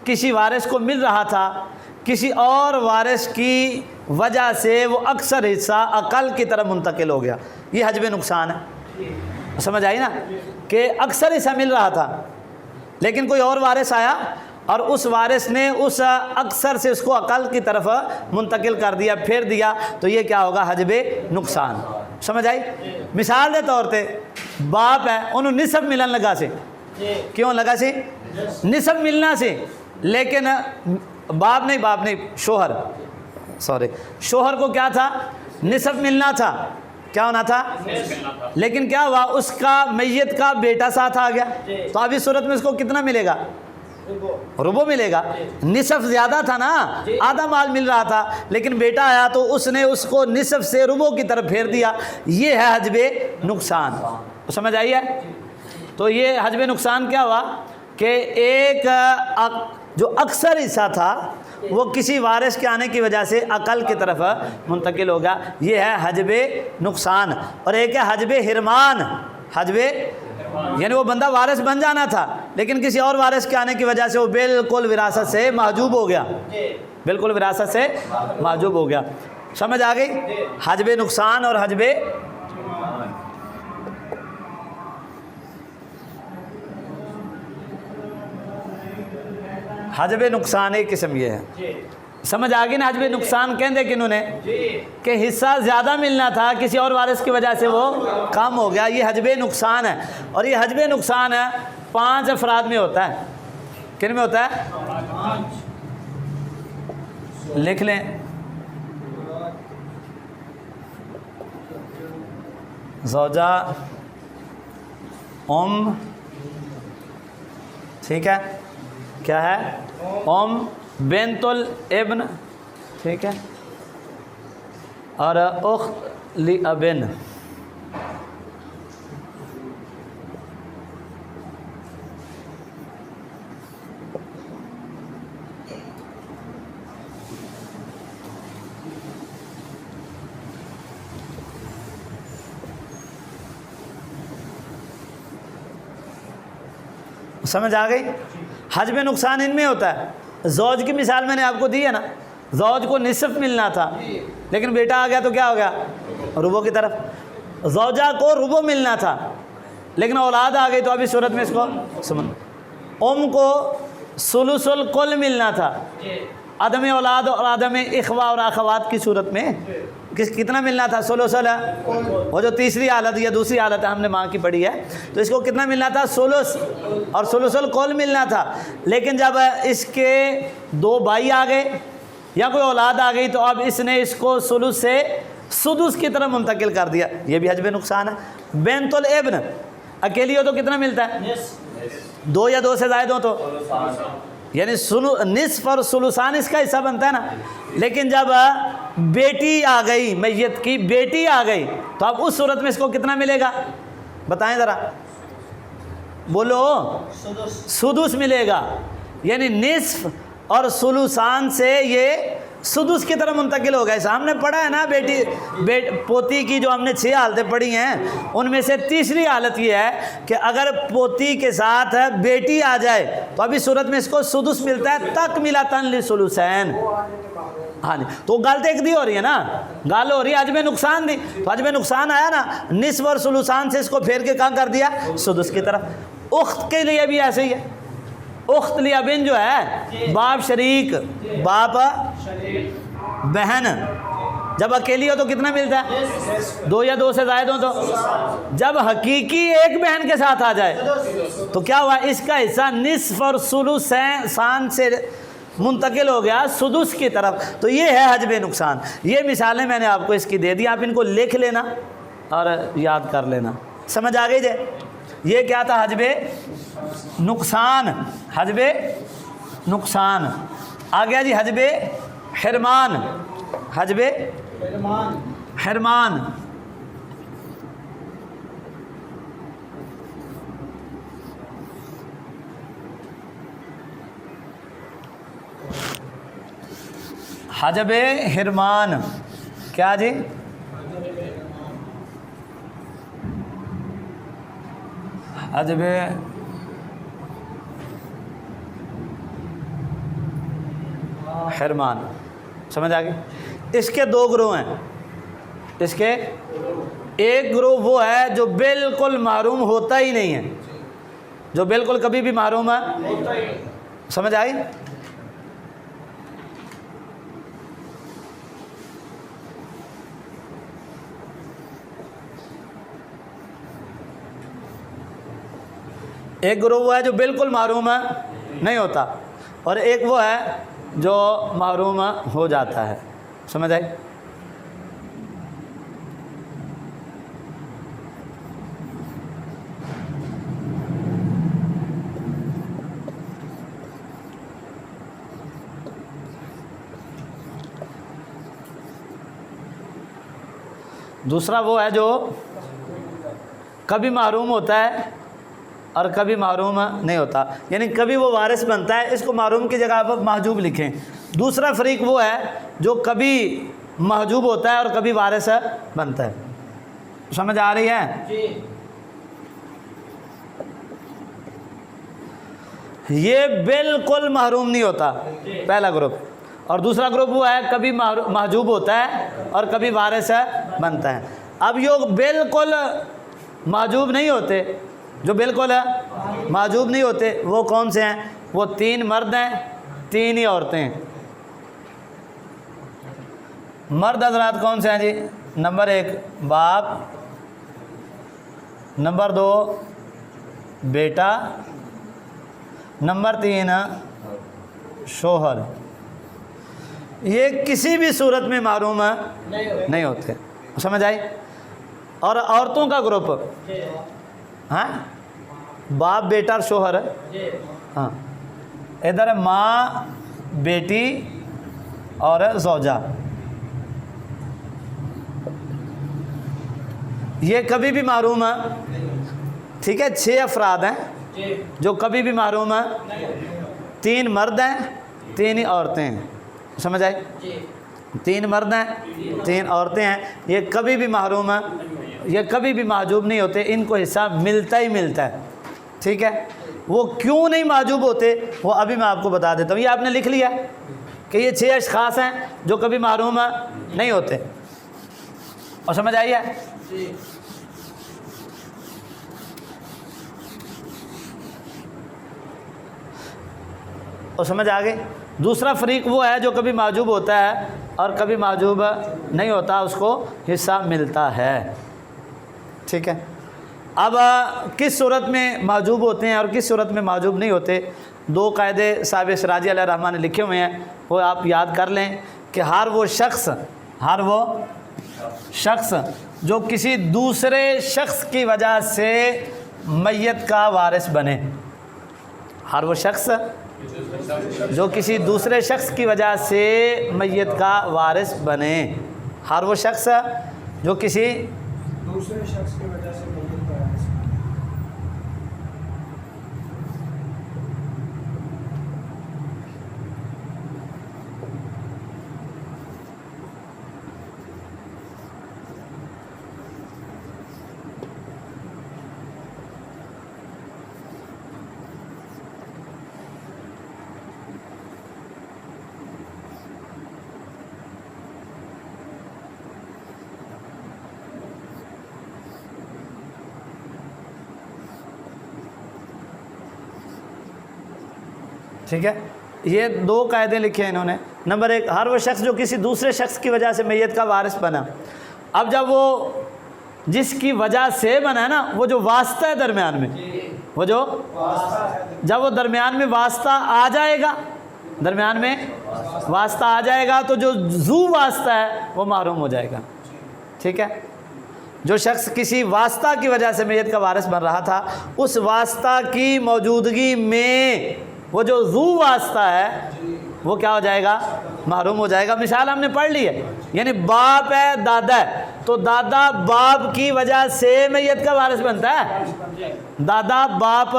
کسی وارث کو مل رہا تھا، کسی اور وارث کی وجہ سے وہ اکثر حصہ اقل کی طرف منتقل ہو گیا، یہ حجب نقصان ہے۔ سمجھ آئی نا کہ اکثر حصہ مل رہا تھا لیکن کوئی اور وارث آیا اور اس وارث نے اس اکثر سے اس کو اقل کی طرف منتقل کر دیا، پھیر دیا، تو یہ کیا ہوگا؟ حجب نقصان۔ سمجھ آئی؟ مثال دے طور تے باپ ہے، انہوں نصف ملن لگا سے، کیوں لگا سی؟ نصف ملنا سے، لیکن باپ نہیں شوہر کو کیا تھا؟ نصف ملنا تھا، کیا ہونا تھا؟ لیکن کیا ہوا؟ اس کا میت کا بیٹا ساتھ آ گیا، تو اب اس صورت میں اس کو کتنا ملے گا؟ ربع ملے گا۔ نصف زیادہ تھا نا، آدھا مال مل رہا تھا، لیکن بیٹا آیا تو اس نے اس کو نصف سے ربع کی طرف پھیر دیا، یہ ہے حجب نقصان۔ سمجھ آئی ہے؟ تو یہ حجب نقصان کیا ہوا کہ ایک جو اکثر حصہ تھا وہ کسی وارث کے آنے کی وجہ سے اقل کی طرف منتقل ہو گیا، یہ ہے حجب نقصان۔ اور ایک ہے حجب حرمان، یعنی وہ بندہ وارث بن جانا تھا لیکن کسی اور وارث کے آنے کی وجہ سے وہ بالکل وراثت سے محجوب ہو گیا، بالکل وراثت سے محجوب ہو گیا۔ سمجھ آ گئی؟ حجب نقصان اور حجب نقصان ایک قسم یہ ہے۔ سمجھ آ گئی نا؟ حجب نقصان کہندے کنہوں نے کہ حصہ زیادہ ملنا تھا، کسی اور وارث کی وجہ سے وہ کم ہو گیا، یہ حجب نقصان ہے۔ اور یہ حجب نقصان ہے 5 افراد میں ہوتا ہے۔ کن میں ہوتا ہے؟ لکھ لیں، زوجہ، ٹھیک ہے، کیا ہے؟ بنت الابن، ٹھیک ہے، اور اخت لابن۔ سمجھ آ گئی؟ حجب نقصان ان میں ہوتا ہے۔ زوج کی مثال میں نے آپ کو دی ہے نا، زوج کو نصف ملنا تھا لیکن بیٹا آ گیا تو کیا ہو گیا؟ ربع کی طرف۔ زوجہ کو ربع ملنا تھا لیکن اولاد آ گئی تو ابھی صورت میں اس کو کو ثلث الکل ملنا تھا، عدم اولاد اور عدم اخوہ اور اخوات کی صورت میں کتنا ملنا تھا؟ ثلث۔ وہ جو تیسری حالت یا دوسری حالت ہے ہم نے ماں کی پڑھی ہے، تو اس کو کتنا ملنا تھا؟ ثلث، اور ثلث الکل ملنا تھا۔ لیکن جب اس کے 2 بھائی آ گئے یا کوئی اولاد آ گئی تو اب اس نے اس کو ثلث سے سدس کی طرف منتقل کر دیا، یہ بھی حجب نقصان ہے۔ بنت الابن اکیلی ہو تو کتنا ملتا ہے؟ 2 یا 2 سے زائد ہو تو یعنی نصف اور ثلثان اس کا حصہ بنتا ہے نا۔ لیکن جب بیٹی آ گئی، میت کی بیٹی آ گئی، تو اب اس صورت میں اس کو کتنا ملے گا؟ بتائیں ذرا، بولو۔ سدس ملے گا، یعنی نصف اور ثلثان سے یہ سدس کی طرف منتقل ہو گئے۔ ہم نے پڑھا ہے نا پوتی کی جو ہم نے 6 حالتیں پڑھی ہیں ان میں سے تیسری حالت یہ ہے کہ اگر پوتی کے ساتھ بیٹی آ جائے تو ابھی صورت میں اس کو سدس ملتا ہے، تکملۃ لثلثین۔ ہاں جی، تو گل تو ایک دی ہو رہی ہے نا، گل ہو رہی ہے حجب نقصان دی، تو حجب نقصان آیا نا، نصف اور ثلثان سے اس کو پھیر کے کہاں کر دیا؟ سدس کی طرف۔ اخت کے لیے بھی ایسے ہی ہے، اخت لابن جو ہے باپ شریک، باپ بہن، جب اکیلی ہو تو کتنا ملتا ہے؟ 2 یا 2 سے زائد ہو تو۔ جب حقیقی ایک بہن کے ساتھ آ جائے تو کیا ہوا؟ اس کا حصہ نصف اور ثلثان سے منتقل ہو گیا سدس کی طرف، تو یہ ہے حجب نقصان۔ یہ مثالیں میں نے آپ کو اس کی دے دی، آپ ان کو لکھ لینا اور یاد کر لینا۔ سمجھ آ گئی جے؟ یہ کیا تھا؟ حجب نقصان، حجب نقصان۔ آ گیا جی حجب حرمان، حجب حرمان۔ حجب حرمان کیا جی؟ حجب حرمان، سمجھ آ گئی؟ اس کے 2 گروہ ہیں، اس کے ایک گروپ وہ ہے جو بالکل محروم ہوتا ہی نہیں ہے، جو بالکل کبھی بھی محروم ہے، سمجھ آئی؟ ایک گروہ وہ ہے جو بالکل محروم نہیں ہوتا، اور ایک وہ ہے جو محروم ہو جاتا ہے، سمجھ آئی؟ دوسرا وہ ہے جو کبھی محروم ہوتا ہے اور کبھی محروم نہیں ہوتا، یعنی کبھی وہ وارث بنتا ہے، اس کو محروم کی جگہ پر محجوب لکھیں۔ دوسرا فریق وہ ہے جو کبھی محجوب ہوتا ہے اور کبھی وارث بنتا ہے، سمجھ آ رہی ہے؟ جی یہ بالکل محروم نہیں ہوتا، پہلا گروپ۔ اور دوسرا گروپ وہ ہے کبھی محجوب ہوتا ہے اور کبھی وارث بنتا ہے۔ اب یہ بالکل محجوب نہیں ہوتے، جو بالکل محجوب نہیں ہوتے وہ کون سے ہیں؟ وہ 3 مرد ہیں، 3 ہی عورتیں ہیں۔ مرد حضرات کون سے ہیں جی؟ نمبر 1 باپ، نمبر 2 بیٹا، نمبر 3 شوہر۔ یہ کسی بھی صورت میں محروم نہیں ہوتے، سمجھ آئی؟ اور عورتوں کا گروپ، ہاں باپ بیٹا اور شوہر ہے، ہاں ادھر ہے ماں بیٹی اور زوجہ، یہ کبھی بھی محروم ہے، ٹھیک ہے؟ 6 افراد ہیں جو کبھی بھی محروم ہیں، 3 مرد ہیں، 3 ہی عورتیں ہیں، سمجھ آئی؟ 3 مرد ہیں، 3 عورتیں ہیں، یہ کبھی بھی محروم ہیں، یہ کبھی بھی محجوب نہیں ہوتے، ان کو حصہ ملتا ہی ملتا ہے، ٹھیک ہے؟ وہ کیوں نہیں محجوب ہوتے وہ ابھی میں آپ کو بتا دیتا ہوں۔ یہ آپ نے لکھ لیا کہ یہ 6 اشخاص ہیں جو کبھی محروم نہیں ہوتے، اور سمجھ آئی ہے؟ اور سمجھ آ گئی؟ دوسرا فریق وہ ہے جو کبھی محجوب ہوتا ہے اور کبھی محجوب نہیں ہوتا، اس کو حصہ ملتا ہے، ٹھیک ہے؟ اب کس صورت میں محجوب ہوتے ہیں اور کس صورت میں محجوب نہیں ہوتے، 2 قاعدے صاحب شرازی علیہ الرحمٰن نے لکھے ہوئے ہیں، وہ آپ یاد کر لیں کہ ہر وہ شخص جو کسی دوسرے شخص کی وجہ سے میت کا وارث بنے، ہر وہ شخص جو کسی دوسرے شخص کی وجہ سے میت کا وارث بنے، ہر وہ شخص جو کسی دوسرے شخص کی وجہ سے میت کا وارث بنے۔ ٹھیک ہے؟ یہ 2 قاعدے لکھے ہیں انہوں نے۔ نمبر 1 ہر وہ شخص جو کسی دوسرے شخص کی وجہ سے میت کا وارث بنا، اب جب وہ جس کی وجہ سے بنا ہے نا، وہ جو واسطہ ہے درمیان میں، وہ جو جب وہ درمیان میں واسطہ آ جائے گا، درمیان میں واسطہ آ جائے گا تو جو ذو واسطہ ہے وہ محروم ہو جائے گا، ٹھیک ہے؟ جو شخص کسی واسطہ کی وجہ سے میت کا وارث بن رہا تھا، اس واسطہ کی موجودگی میں وہ جو ذو واسطہ ہے وہ کیا ہو جائے گا؟ محروم ہو جائے گا۔ مثال ہم نے پڑھ لی ہے، یعنی باپ ہے دادا ہے، تو دادا باپ کی وجہ سے میت کا وارث بنتا ہے، دادا باپ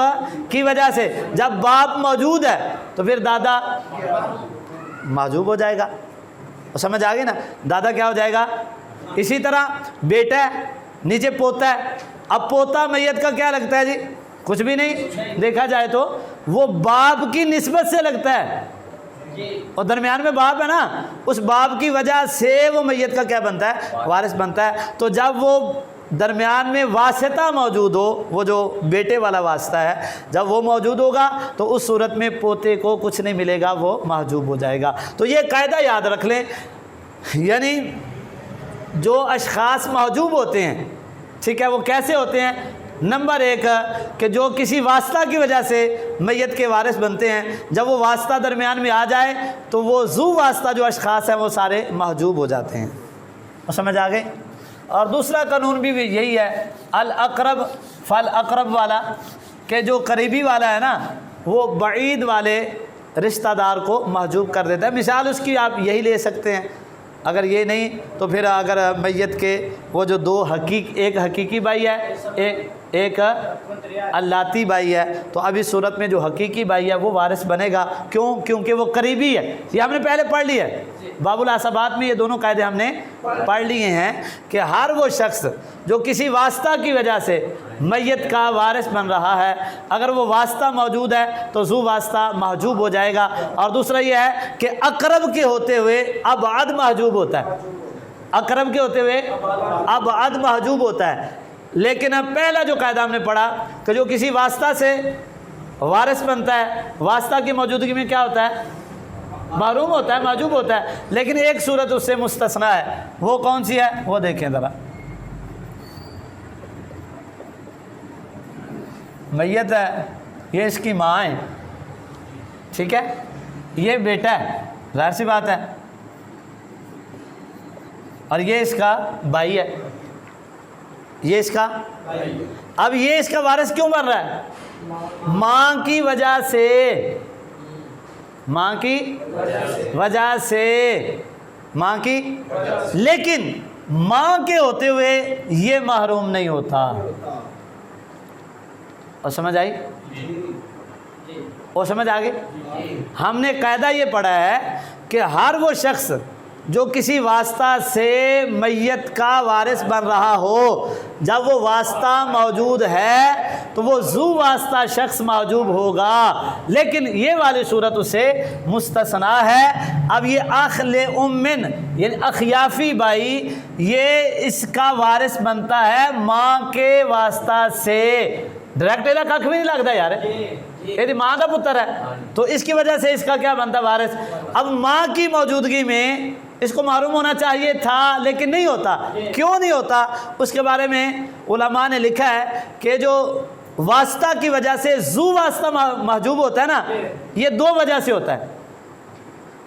کی وجہ سے۔ جب باپ موجود ہے تو پھر دادا محجوب ہو جائے گا، سمجھ آ گئی نا؟ دادا کیا ہو جائے گا؟ اسی طرح بیٹا ہے، نیچے پوتا ہے، اب پوتا میت کا کیا لگتا ہے جی؟ کچھ بھی نہیں، دیکھا جائے تو وہ باپ کی نسبت سے لگتا ہے، اور درمیان میں باپ ہے نا، اس باپ کی وجہ سے وہ میت کا کیا بنتا ہے؟ وارث بنتا ہے۔ تو جب وہ درمیان میں واسطہ موجود ہو، وہ جو بیٹے والا واسطہ ہے، جب وہ موجود ہوگا تو اس صورت میں پوتے کو کچھ نہیں ملے گا، وہ محجوب ہو جائے گا۔ تو یہ قاعدہ یاد رکھ لیں، یعنی جو اشخاص محجوب ہوتے ہیں، ٹھیک ہے، وہ کیسے ہوتے ہیں؟ نمبر ایک کہ جو کسی واسطہ کی وجہ سے میت کے وارث بنتے ہیں، جب وہ واسطہ درمیان میں آ جائے تو وہ ذو واسطہ جو اشخاص ہیں وہ سارے محجوب ہو جاتے ہیں۔ سمجھ آ گئی؟ اور دوسرا قانون بھی یہی ہے، الاقرب فالاقرب والا، کہ جو قریبی والا ہے نا وہ بعید والے رشتہ دار کو محجوب کر دیتا ہے۔ مثال اس کی آپ یہی لے سکتے ہیں، اگر یہ نہیں تو پھر اگر میت کے وہ جو دو ایک حقیقی بھائی ہے، ایک اللاتی بھائی ہے، تو اب اس صورت میں جو حقیقی بھائی ہے وہ وارث بنے گا۔ کیوں؟ کیونکہ وہ قریبی ہے۔ یہ ہم نے پہلے پڑھ لیا ہے، باب العصبات میں یہ دونوں قاعدے ہم نے پڑھ لیے ہیں کہ ہر وہ شخص جو کسی واسطہ کی وجہ سے میت کا وارث بن رہا ہے، اگر وہ واسطہ موجود ہے تو ذو واسطہ محجوب ہو جائے گا۔ اور دوسرا یہ ہے کہ اقرب کے ہوتے ہوئے ابعد محجوب ہوتا ہے، اقرب کے ہوتے ہوئے ابعد محجوب ہوتا ہے۔ لیکن اب پہلا جو قاعدہ ہم نے پڑھا کہ جو کسی واسطہ سے وارث بنتا ہے، واسطہ کی موجودگی میں کیا ہوتا ہے؟ محروم ہوتا ہے، محجوب ہوتا ہے۔ لیکن ایک صورت اس سے مستثنا ہے، وہ کون سی ہے؟ وہ دیکھیں ذرا۔ میت ہے، یہ اس کی ماں ہے، ٹھیک ہے، یہ بیٹا ہے، ظاہر سی بات ہے، اور یہ اس کا بھائی ہے، یہ اس کا، اب یہ اس کا وارث کیوں بن رہا ہے؟ ماں کی وجہ سے، ماں کی وجہ سے، ماں کی، لیکن ماں کے ہوتے ہوئے یہ محروم نہیں ہوتا۔ اور سمجھ آئی؟ اور سمجھ آگے؟ ہم نے قاعدہ یہ پڑھا ہے کہ ہر وہ شخص جو کسی واسطہ سے میت کا وارث بن رہا ہو، جب وہ واسطہ موجود ہے تو وہ ذو واسطہ شخص محجوب ہوگا، لیکن یہ والی صورت اسے مستثنا ہے۔ اب یہ اخل امن یعنی اخیافی بھائی، یہ اس کا وارث بنتا ہے ماں کے واسطہ سے، ڈائریکٹ کھ بھی نہیں لگتا یار، یہ ماں کا پتر ہے، تو اس کی وجہ سے اس کا کیا بنتا وارث۔ اب ماں کی موجودگی میں اس کو محروم ہونا چاہیے تھا لیکن نہیں ہوتا۔ کیوں نہیں ہوتا؟ اس کے بارے میں علماء نے لکھا ہے کہ جو واسطہ کی وجہ سے ذو واسطہ محجوب ہوتا ہے نا، یہ دو وجہ سے ہوتا ہے۔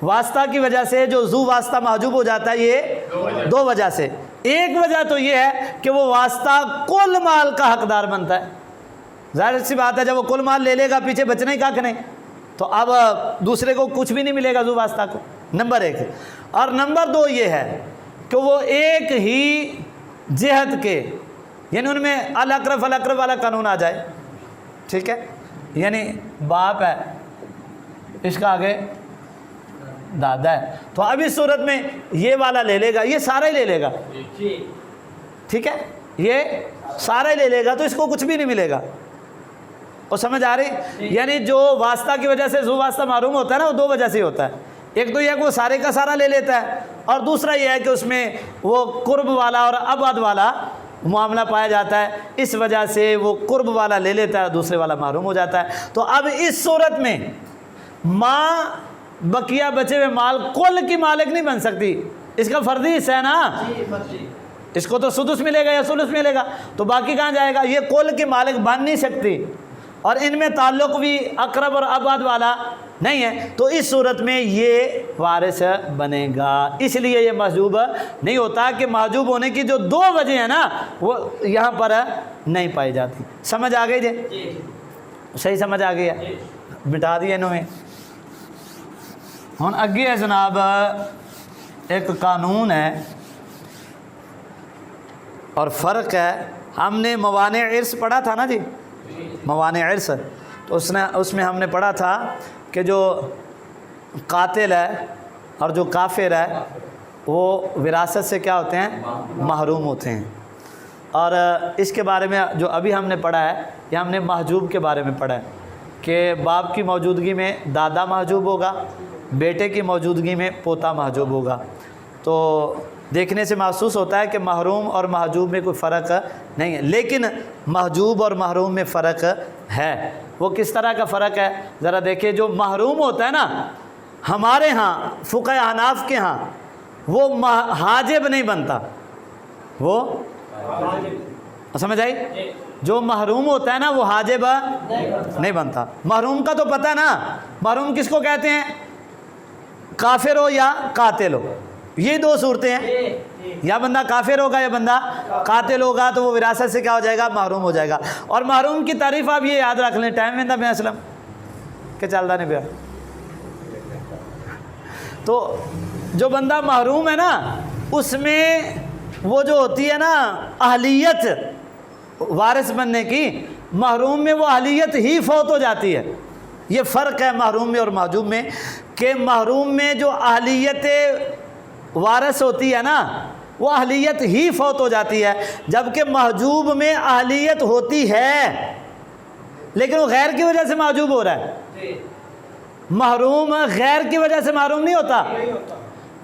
واسطہ کی وجہ سے جو ذو واسطہ محجوب ہو جاتا ہے یہ دو وجہ سے۔ ایک وجہ تو یہ ہے کہ وہ واسطہ کل مال کا حقدار بنتا ہے، ظاہر سی بات ہے، جب وہ کل مال لے لے گا پیچھے بچنے ہی کھ نہیں، تو اب دوسرے کو کچھ بھی نہیں ملے گا ذو واسطہ کو، نمبر ایک۔ اور نمبر دو یہ ہے کہ وہ ایک ہی جہت کے، یعنی ان میں الاقرب فالاقرب والا قانون آ جائے، ٹھیک ہے، یعنی باپ ہے، اس کا آگے دادا ہے، تو اب اس صورت میں یہ والا لے لے گا، یہ سارا ہی لے لے گا، ٹھیک ہے، یہ سارا ہی لے لے گا، تو اس کو کچھ بھی نہیں ملے گا۔ اور سمجھ آ رہی؟ یعنی جو واسطہ کی وجہ سے ذو واسطہ معروم ہوتا ہے نا، وہ دو وجہ سے ہوتا ہے۔ ایک تو یہ کہ وہ سارے کا سارا لے لیتا ہے، اور دوسرا یہ ہے کہ اس میں وہ قرب والا اور ابعد والا معاملہ پایا جاتا ہے، اس وجہ سے وہ قرب والا لے لیتا ہے، دوسرے والا محروم ہو جاتا ہے۔ تو اب اس صورت میں ماں بقیہ بچے ہوئے مال کل کی مالک نہیں بن سکتی، اس کا فرضی حصہ ہے نا، اس کو تو سدس ملے گا یا سلس ملے گا، تو باقی کہاں جائے گا؟ یہ کل کی مالک بن نہیں سکتی، اور ان میں تعلق بھی اقرب اور ابعد والا نہیں ہے، تو اس صورت میں یہ وارث بنے گا۔ اس لیے یہ محجوب نہیں ہوتا کہ محجوب ہونے کی جو دو وجہ ہیں نا وہ یہاں پر نہیں پائی جاتی۔ سمجھ آ گئی جی؟ صحیح سمجھ آ گئی ہے؟ مٹا دیے انہوں نے۔ ہن اگے ہے جناب ایک قانون ہے اور فرق ہے، ہم نے موانع ارث پڑھا تھا نا جی، موانع ارث، تو اس میں ہم نے پڑھا تھا کہ جو قاتل ہے اور جو کافر ہے وہ وراثت سے کیا ہوتے ہیں؟ محروم ہوتے ہیں۔ اور اس کے بارے میں جو ابھی ہم نے پڑھا ہے، یہ ہم نے محجوب کے بارے میں پڑھا ہے کہ باپ کی موجودگی میں دادا محجوب ہوگا، بیٹے کی موجودگی میں پوتا محجوب ہوگا۔ تو دیکھنے سے محسوس ہوتا ہے کہ محروم اور محجوب میں کوئی فرق نہیں ہے، لیکن محجوب اور محروم میں فرق ہے۔ وہ کس طرح کا فرق ہے ذرا دیکھیں۔ جو محروم ہوتا ہے نا، ہمارے ہاں فقہ احناف کے ہاں وہ حاجب نہیں بنتا، وہ سمجھ آئی؟ جو محروم ہوتا ہے نا وہ حاجب نہیں بنتا۔ محروم کا تو پتہ ہے نا، محروم کس کو کہتے ہیں؟ کافر ہو یا قاتل ہو، یہ دو صورتیں ہیں، یا بندہ کافر ہوگا یا بندہ قاتل ہوگا تو وہ وراثت سے کیا ہو جائے گا؟ محروم ہو جائے گا۔ اور محروم کی تعریف آپ یہ یاد رکھ لیں، ٹائم میں بے اسلم کہ چلتا نہیں پیا۔ تو جو بندہ محروم ہے نا، اس میں وہ جو ہوتی ہے نا اہلیت وارث بننے کی، محروم میں وہ اہلیت ہی فوت ہو جاتی ہے۔ یہ فرق ہے محروم میں اور محجوب میں، کہ محروم میں جو اہلیت وارث ہوتی ہے نا وہ اہلیت ہی فوت ہو جاتی ہے، جبکہ محجوب میں اہلیت ہوتی ہے لیکن وہ غیر کی وجہ سے محجوب ہو رہا ہے۔ محروم غیر کی وجہ سے محروم نہیں ہوتا،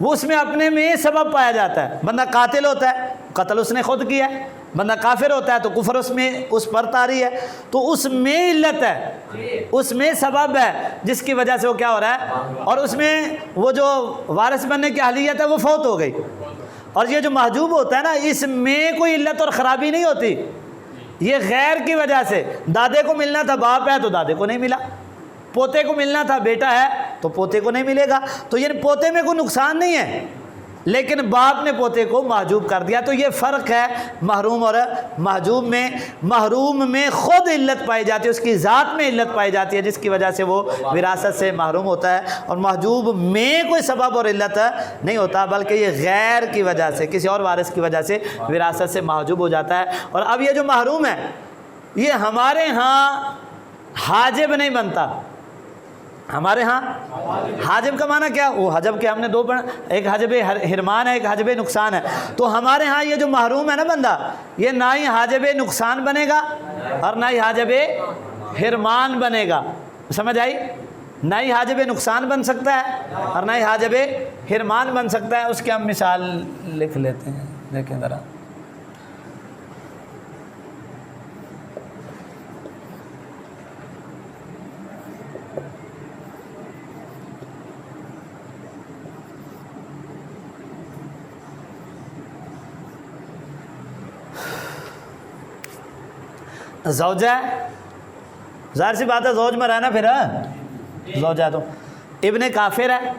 وہ اس میں اپنے میں سبب پایا جاتا ہے۔ بندہ قاتل ہوتا ہے، قتل اس نے خود کیا ہے، بندہ کافر ہوتا ہے تو کفر اس پر طاری ہے، تو اس میں علت ہے، اس میں سبب ہے جس کی وجہ سے وہ کیا ہو رہا ہے، اور اس میں وہ جو وارث بننے کی اہلیت ہے وہ فوت ہو گئی۔ اور یہ جو محجوب ہوتا ہے نا، اس میں کوئی علت اور خرابی نہیں ہوتی، یہ غیر کی وجہ سے۔ دادے کو ملنا تھا باپ ہے تو دادے کو نہیں ملا، پوتے کو ملنا تھا بیٹا ہے تو پوتے کو نہیں ملے گا، تو یہ پوتے میں کوئی نقصان نہیں ہے، لیکن باپ نے پوتے کو محجوب کر دیا۔ تو یہ فرق ہے محروم اور محجوب میں۔ محروم میں خود علت پائی جاتی ہے، اس کی ذات میں علت پائی جاتی ہے جس کی وجہ سے وہ وراثت سے محروم ہوتا ہے، اور محجوب میں کوئی سبب اور علت نہیں ہوتا، بلکہ یہ غیر کی وجہ سے، کسی اور وارث کی وجہ سے وراثت سے محجوب ہو جاتا ہے۔ اور اب یہ جو محروم ہے یہ ہمارے ہاں حاجب نہیں بنتا۔ ہمارے ہاں حاجب کا معنی کیا؟ وہ حجب کے ہم نے دو پڑھا، ایک حجب حرمان ہے، ایک حجب نقصان ہے۔ تو ہمارے ہاں یہ جو محروم ہے نا بندہ، یہ نہ ہی حاجب نقصان بنے گا اور نہ ہی حاجب حرمان بنے گا، سمجھ آئی؟ نہ ہی حاجب نقصان بن سکتا ہے اور نہ ہی حاجب حرمان بن سکتا ہے۔ اس کی ہم مثال لکھ لیتے ہیں، دیکھیں ذرا۔ زوجہ، ظاہر سی بات ہے زوج میں رہنا، پھر زوجہ تو ابن کافر ہے،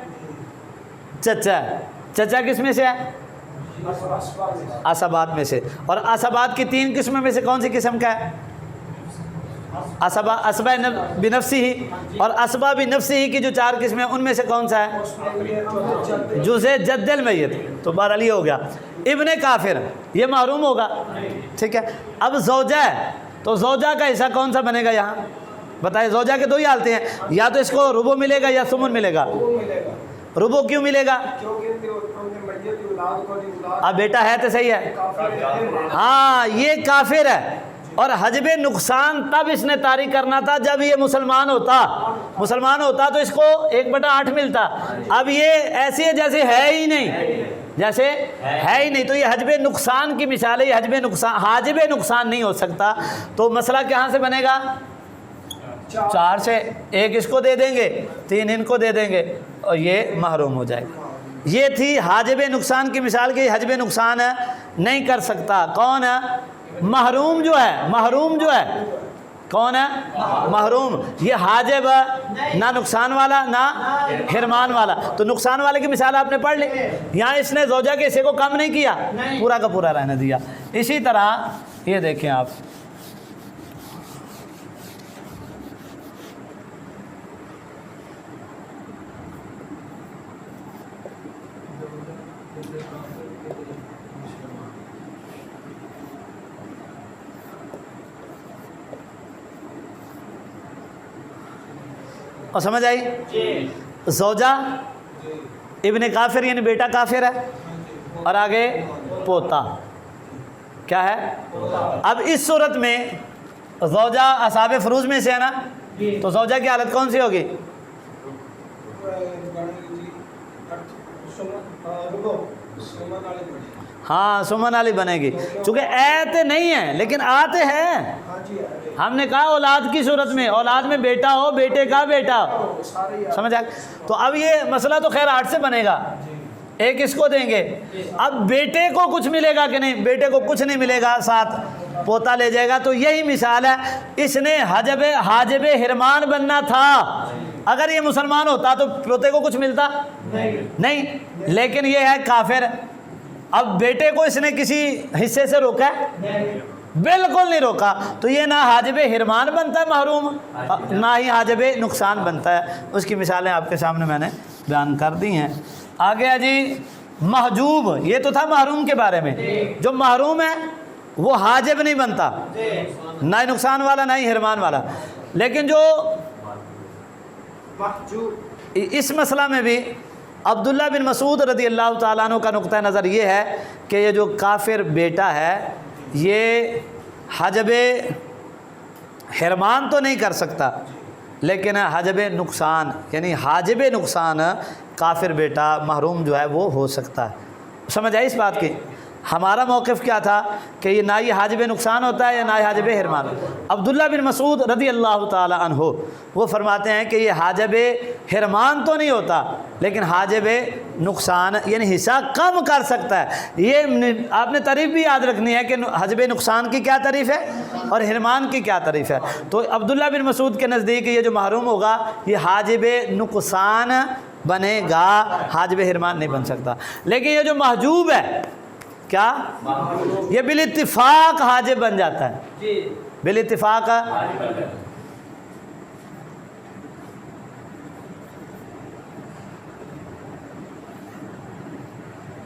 چچا ہے، چچا کس میں سے ہے؟ عصبات میں سے، اور عصبات کی تین قسموں میں سے کون سی قسم کا ہے؟ عصبہ بنفسی ہی، اور عصبہ بنفسی ہی کی جو چار قسمیں ان میں سے کون سا ہے؟ جزء جد المیت۔ تو بہرحال یہ ہو گیا ابن کافر، یہ محروم ہوگا، ٹھیک ہے۔ اب زوجہ ہے تو زوجہ کا حصہ کون سا بنے گا یہاں؟ بتائیں، زوجہ کے دو ہی حالتیں ہیں، یا تو اس کو ربع ملے گا یا ثمن ملے گا۔ ربع کیوں ملے گا؟ اب بیٹا ہے تو صحیح ہے، ہاں یہ کافر ہے، اور حجب نقصان تب اس نے طاری کرنا تھا جب یہ مسلمان ہوتا تو اس کو 1/8 ملتا۔ اب یہ ایسی ہے جیسے ہے ہی نہیں، تو یہ حجب نقصان کی مثال ہے۔ یہ حاجب نقصان نہیں ہو سکتا، تو مسئلہ کہاں سے بنے گا؟ 4 سے، 1 اس کو دے دیں گے، 3 ان کو دے دیں گے، اور یہ محروم ہو جائے گا۔ یہ تھی حاجب نقصان کی مثال کہ حجب نقصان نہیں کر سکتا۔ کون ہے؟ محروم جو ہے کون ہے؟ محروم۔ یہ حاجب نہ نقصان والا نہ حرمان والا۔ تو نقصان والے کی مثال آپ نے پڑھ لی، یہاں اس نے زوجہ کے حصے کو کم نہیں کیا، پورا کا پورا رہنے دیا۔ اسی طرح یہ دیکھیں آپ، اور سمجھ آئی؟ زوجہ ابن کافر یعنی بیٹا کافر ہے، اور آگے پوتا کیا ہے؟ اب اس صورت میں زوجہ اصحاب فروض میں سے ہے نا، تو زوجہ کی حالت کون سی ہوگی؟ ہاں سمن والی بنے گی، چونکہ ایتے نہیں ہیں لیکن آتے ہیں. ہم نے کہا اولاد کی صورت میں، اولاد میں بیٹا ہو، بیٹے کا بیٹا، سمجھ آئے. تو اب یہ مسئلہ تو خیر 8 سے بنے گا، ایک اس کو دیں گے. اب بیٹے کو کچھ ملے گا کہ نہیں؟ بیٹے کو کچھ نہیں ملے گا، ساتھ پوتا لے جائے گا. تو یہی مثال ہے، اس نے حاجب حرمان بننا تھا. اگر یہ مسلمان ہوتا تو پوتے کو کچھ ملتا نہیں، لیکن یہ ہے کافر. اب بیٹے کو اس نے کسی حصے سے روکا ہے؟ بالکل نہیں روکا. تو یہ نہ حاجب حرمان بنتا ہے محروم، نہ ہی حاجب نقصان بنتا ہے. اس کی مثالیں آپ کے سامنے میں نے بیان کر دی ہیں. آگے جی محجوب، یہ تو تھا محروم کے بارے میں. جو محروم ہے وہ حاجب نہیں بنتا، نہ ہی نقصان والا نہ ہی حرمان والا. لیکن جو اس مسئلہ میں بھی عبداللہ بن مسعود رضی اللہ تعالیٰ عنہ کا نقطہ نظر یہ ہے کہ یہ جو کافر بیٹا ہے یہ حاجب حرمان تو نہیں کر سکتا، لیکن حاجب نقصان یعنی حاجب نقصان کافر بیٹا محروم جو ہے وہ ہو سکتا ہے. سمجھ آئی اس بات کی؟ ہمارا موقف کیا تھا کہ یہ نہ ہی حاجب نقصان ہوتا ہے یا نہ ہی حاجب حرمان. عبداللہ بن مسعود رضی اللہ تعالی عنہ وہ فرماتے ہیں کہ یہ حاجب حرمان تو نہیں ہوتا لیکن حاجب نقصان یعنی حصہ کم کر سکتا ہے. یہ آپ نے تعریف بھی یاد رکھنی ہے کہ حاجب نقصان کی کیا تعریف ہے اور حرمان کی کیا تعریف ہے. تو عبداللہ بن مسعود کے نزدیک یہ جو محروم ہوگا یہ حاجب نقصان بنے گا، حاجب حرمان نہیں بن سکتا. لیکن یہ جو محجوب ہے کیا یہ بالاتفاق حاجب بن جاتا ہے، بالاتفاق.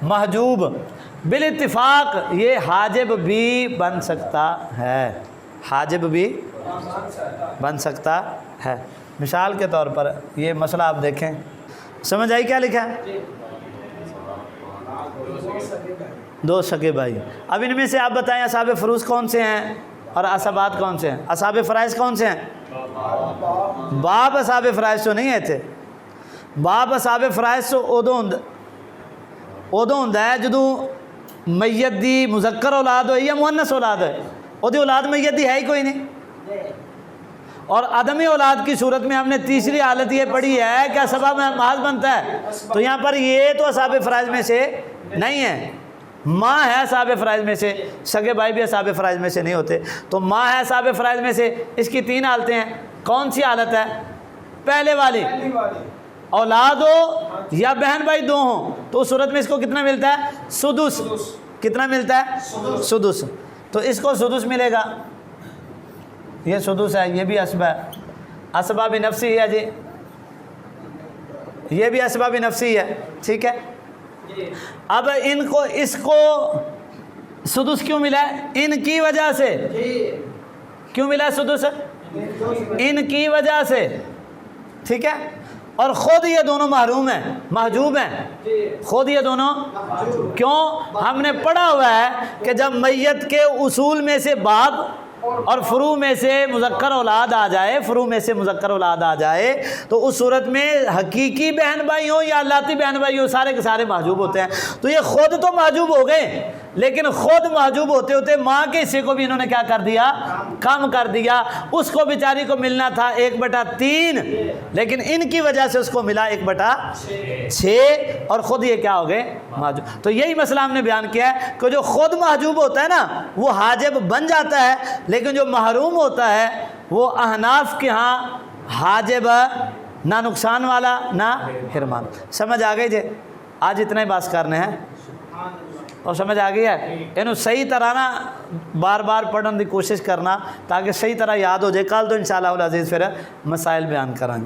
محجوب بالاتفاق یہ حاجب بھی بن سکتا ہے، حاجب بھی بن سکتا ہے. مثال کے طور پر یہ مسئلہ آپ دیکھیں، سمجھ آئی کیا لکھا ہے؟ 2 سگے بھائی. اب ان میں سے آپ بتائیں اصحاب فروض کون سے ہیں اور عصبات کون سے ہیں؟ اصحاب فرائض کون سے ہیں؟ باپ اصحاب فرائض تو نہیں ہے تھے. باپ اصحاب فرائض تو ادو ہوندا ہے جدوں میت دی مذکر اولاد ہوئی یا مؤنث اولاد ہے، وہ اولاد میت دی ہے ہی کوئی نہیں. اور عدم اولاد کی صورت میں ہم نے تیسری حالت یہ پڑھی ہے کہ اسباب محض بنتا ہے. تو یہاں پر یہ تو اصحاب فرائض میں سے نہیں ہے. ماں ہے اصحاب فرائض میں سے، سگے بھائی بھی اصحاب فرائض میں سے نہیں ہوتے. تو ماں ہے اصحاب فرائض میں سے. اس کی 3 حالتیں ہیں. کون سی حالت ہے؟ پہلے والی، اولاد ہو یا بہن بھائی 2 ہوں تو اس صورت میں اس کو کتنا ملتا ہے؟ سدس. کتنا ملتا ہے؟ سدس. تو اس کو سدس ملے گا. یہ سدس ہے، یہ بھی اسباب ہے، اسباب نفسی ہے جی، یہ بھی اسباب نفسی ہے. ٹھیک ہے. اب اس کو سدس کیوں ملا ہے؟ ان کی وجہ سے. کیوں ملا سدس؟ ان کی وجہ سے. ٹھیک ہے. اور خود یہ دونوں محروم ہیں، محجوب ہیں. خود یہ دونوں کیوں؟ ہم نے پڑھا ہوا ہے کہ جب میت کے اصول میں سے باپ اور فروع میں سے مذکر اولاد آ جائے، فروع میں سے مذکر اولاد آ جائے تو اس صورت میں حقیقی بہن بھائی ہوں یا لاتی بہن بھائی ہوں سارے کے سارے محجوب ہوتے ہیں. تو یہ خود تو محجوب ہو گئے لیکن خود محجوب ہوتے ہوتے ماں کے حصے کو بھی انہوں نے کیا کر دیا؟ کم کر دیا. اس کو بیچاری کو ملنا تھا 1/3 لیکن ان کی وجہ سے اس کو ملا 1/6 اور خود یہ کیا ہو گئے؟ محجوب. تو یہی مسئلہ ہم نے بیان کیا ہے کہ جو خود محجوب ہوتا ہے نا وہ حاجب بن جاتا ہے، لیکن جو محروم ہوتا ہے وہ احناف کے ہاں حاجب نہ نقصان والا نہ حرمان. سمجھ آ گئی جی؟ آج اتنا ہی بات کرنے ہیں اور سمجھ آ گئی ہے. انہوں صحیح طرح نا بار بار پڑھنے کی کوشش کرنا تاکہ صحیح طرح یاد ہو جائے. کل تو انشاءاللہ العزیز پھر مسائل بیان کریں گے.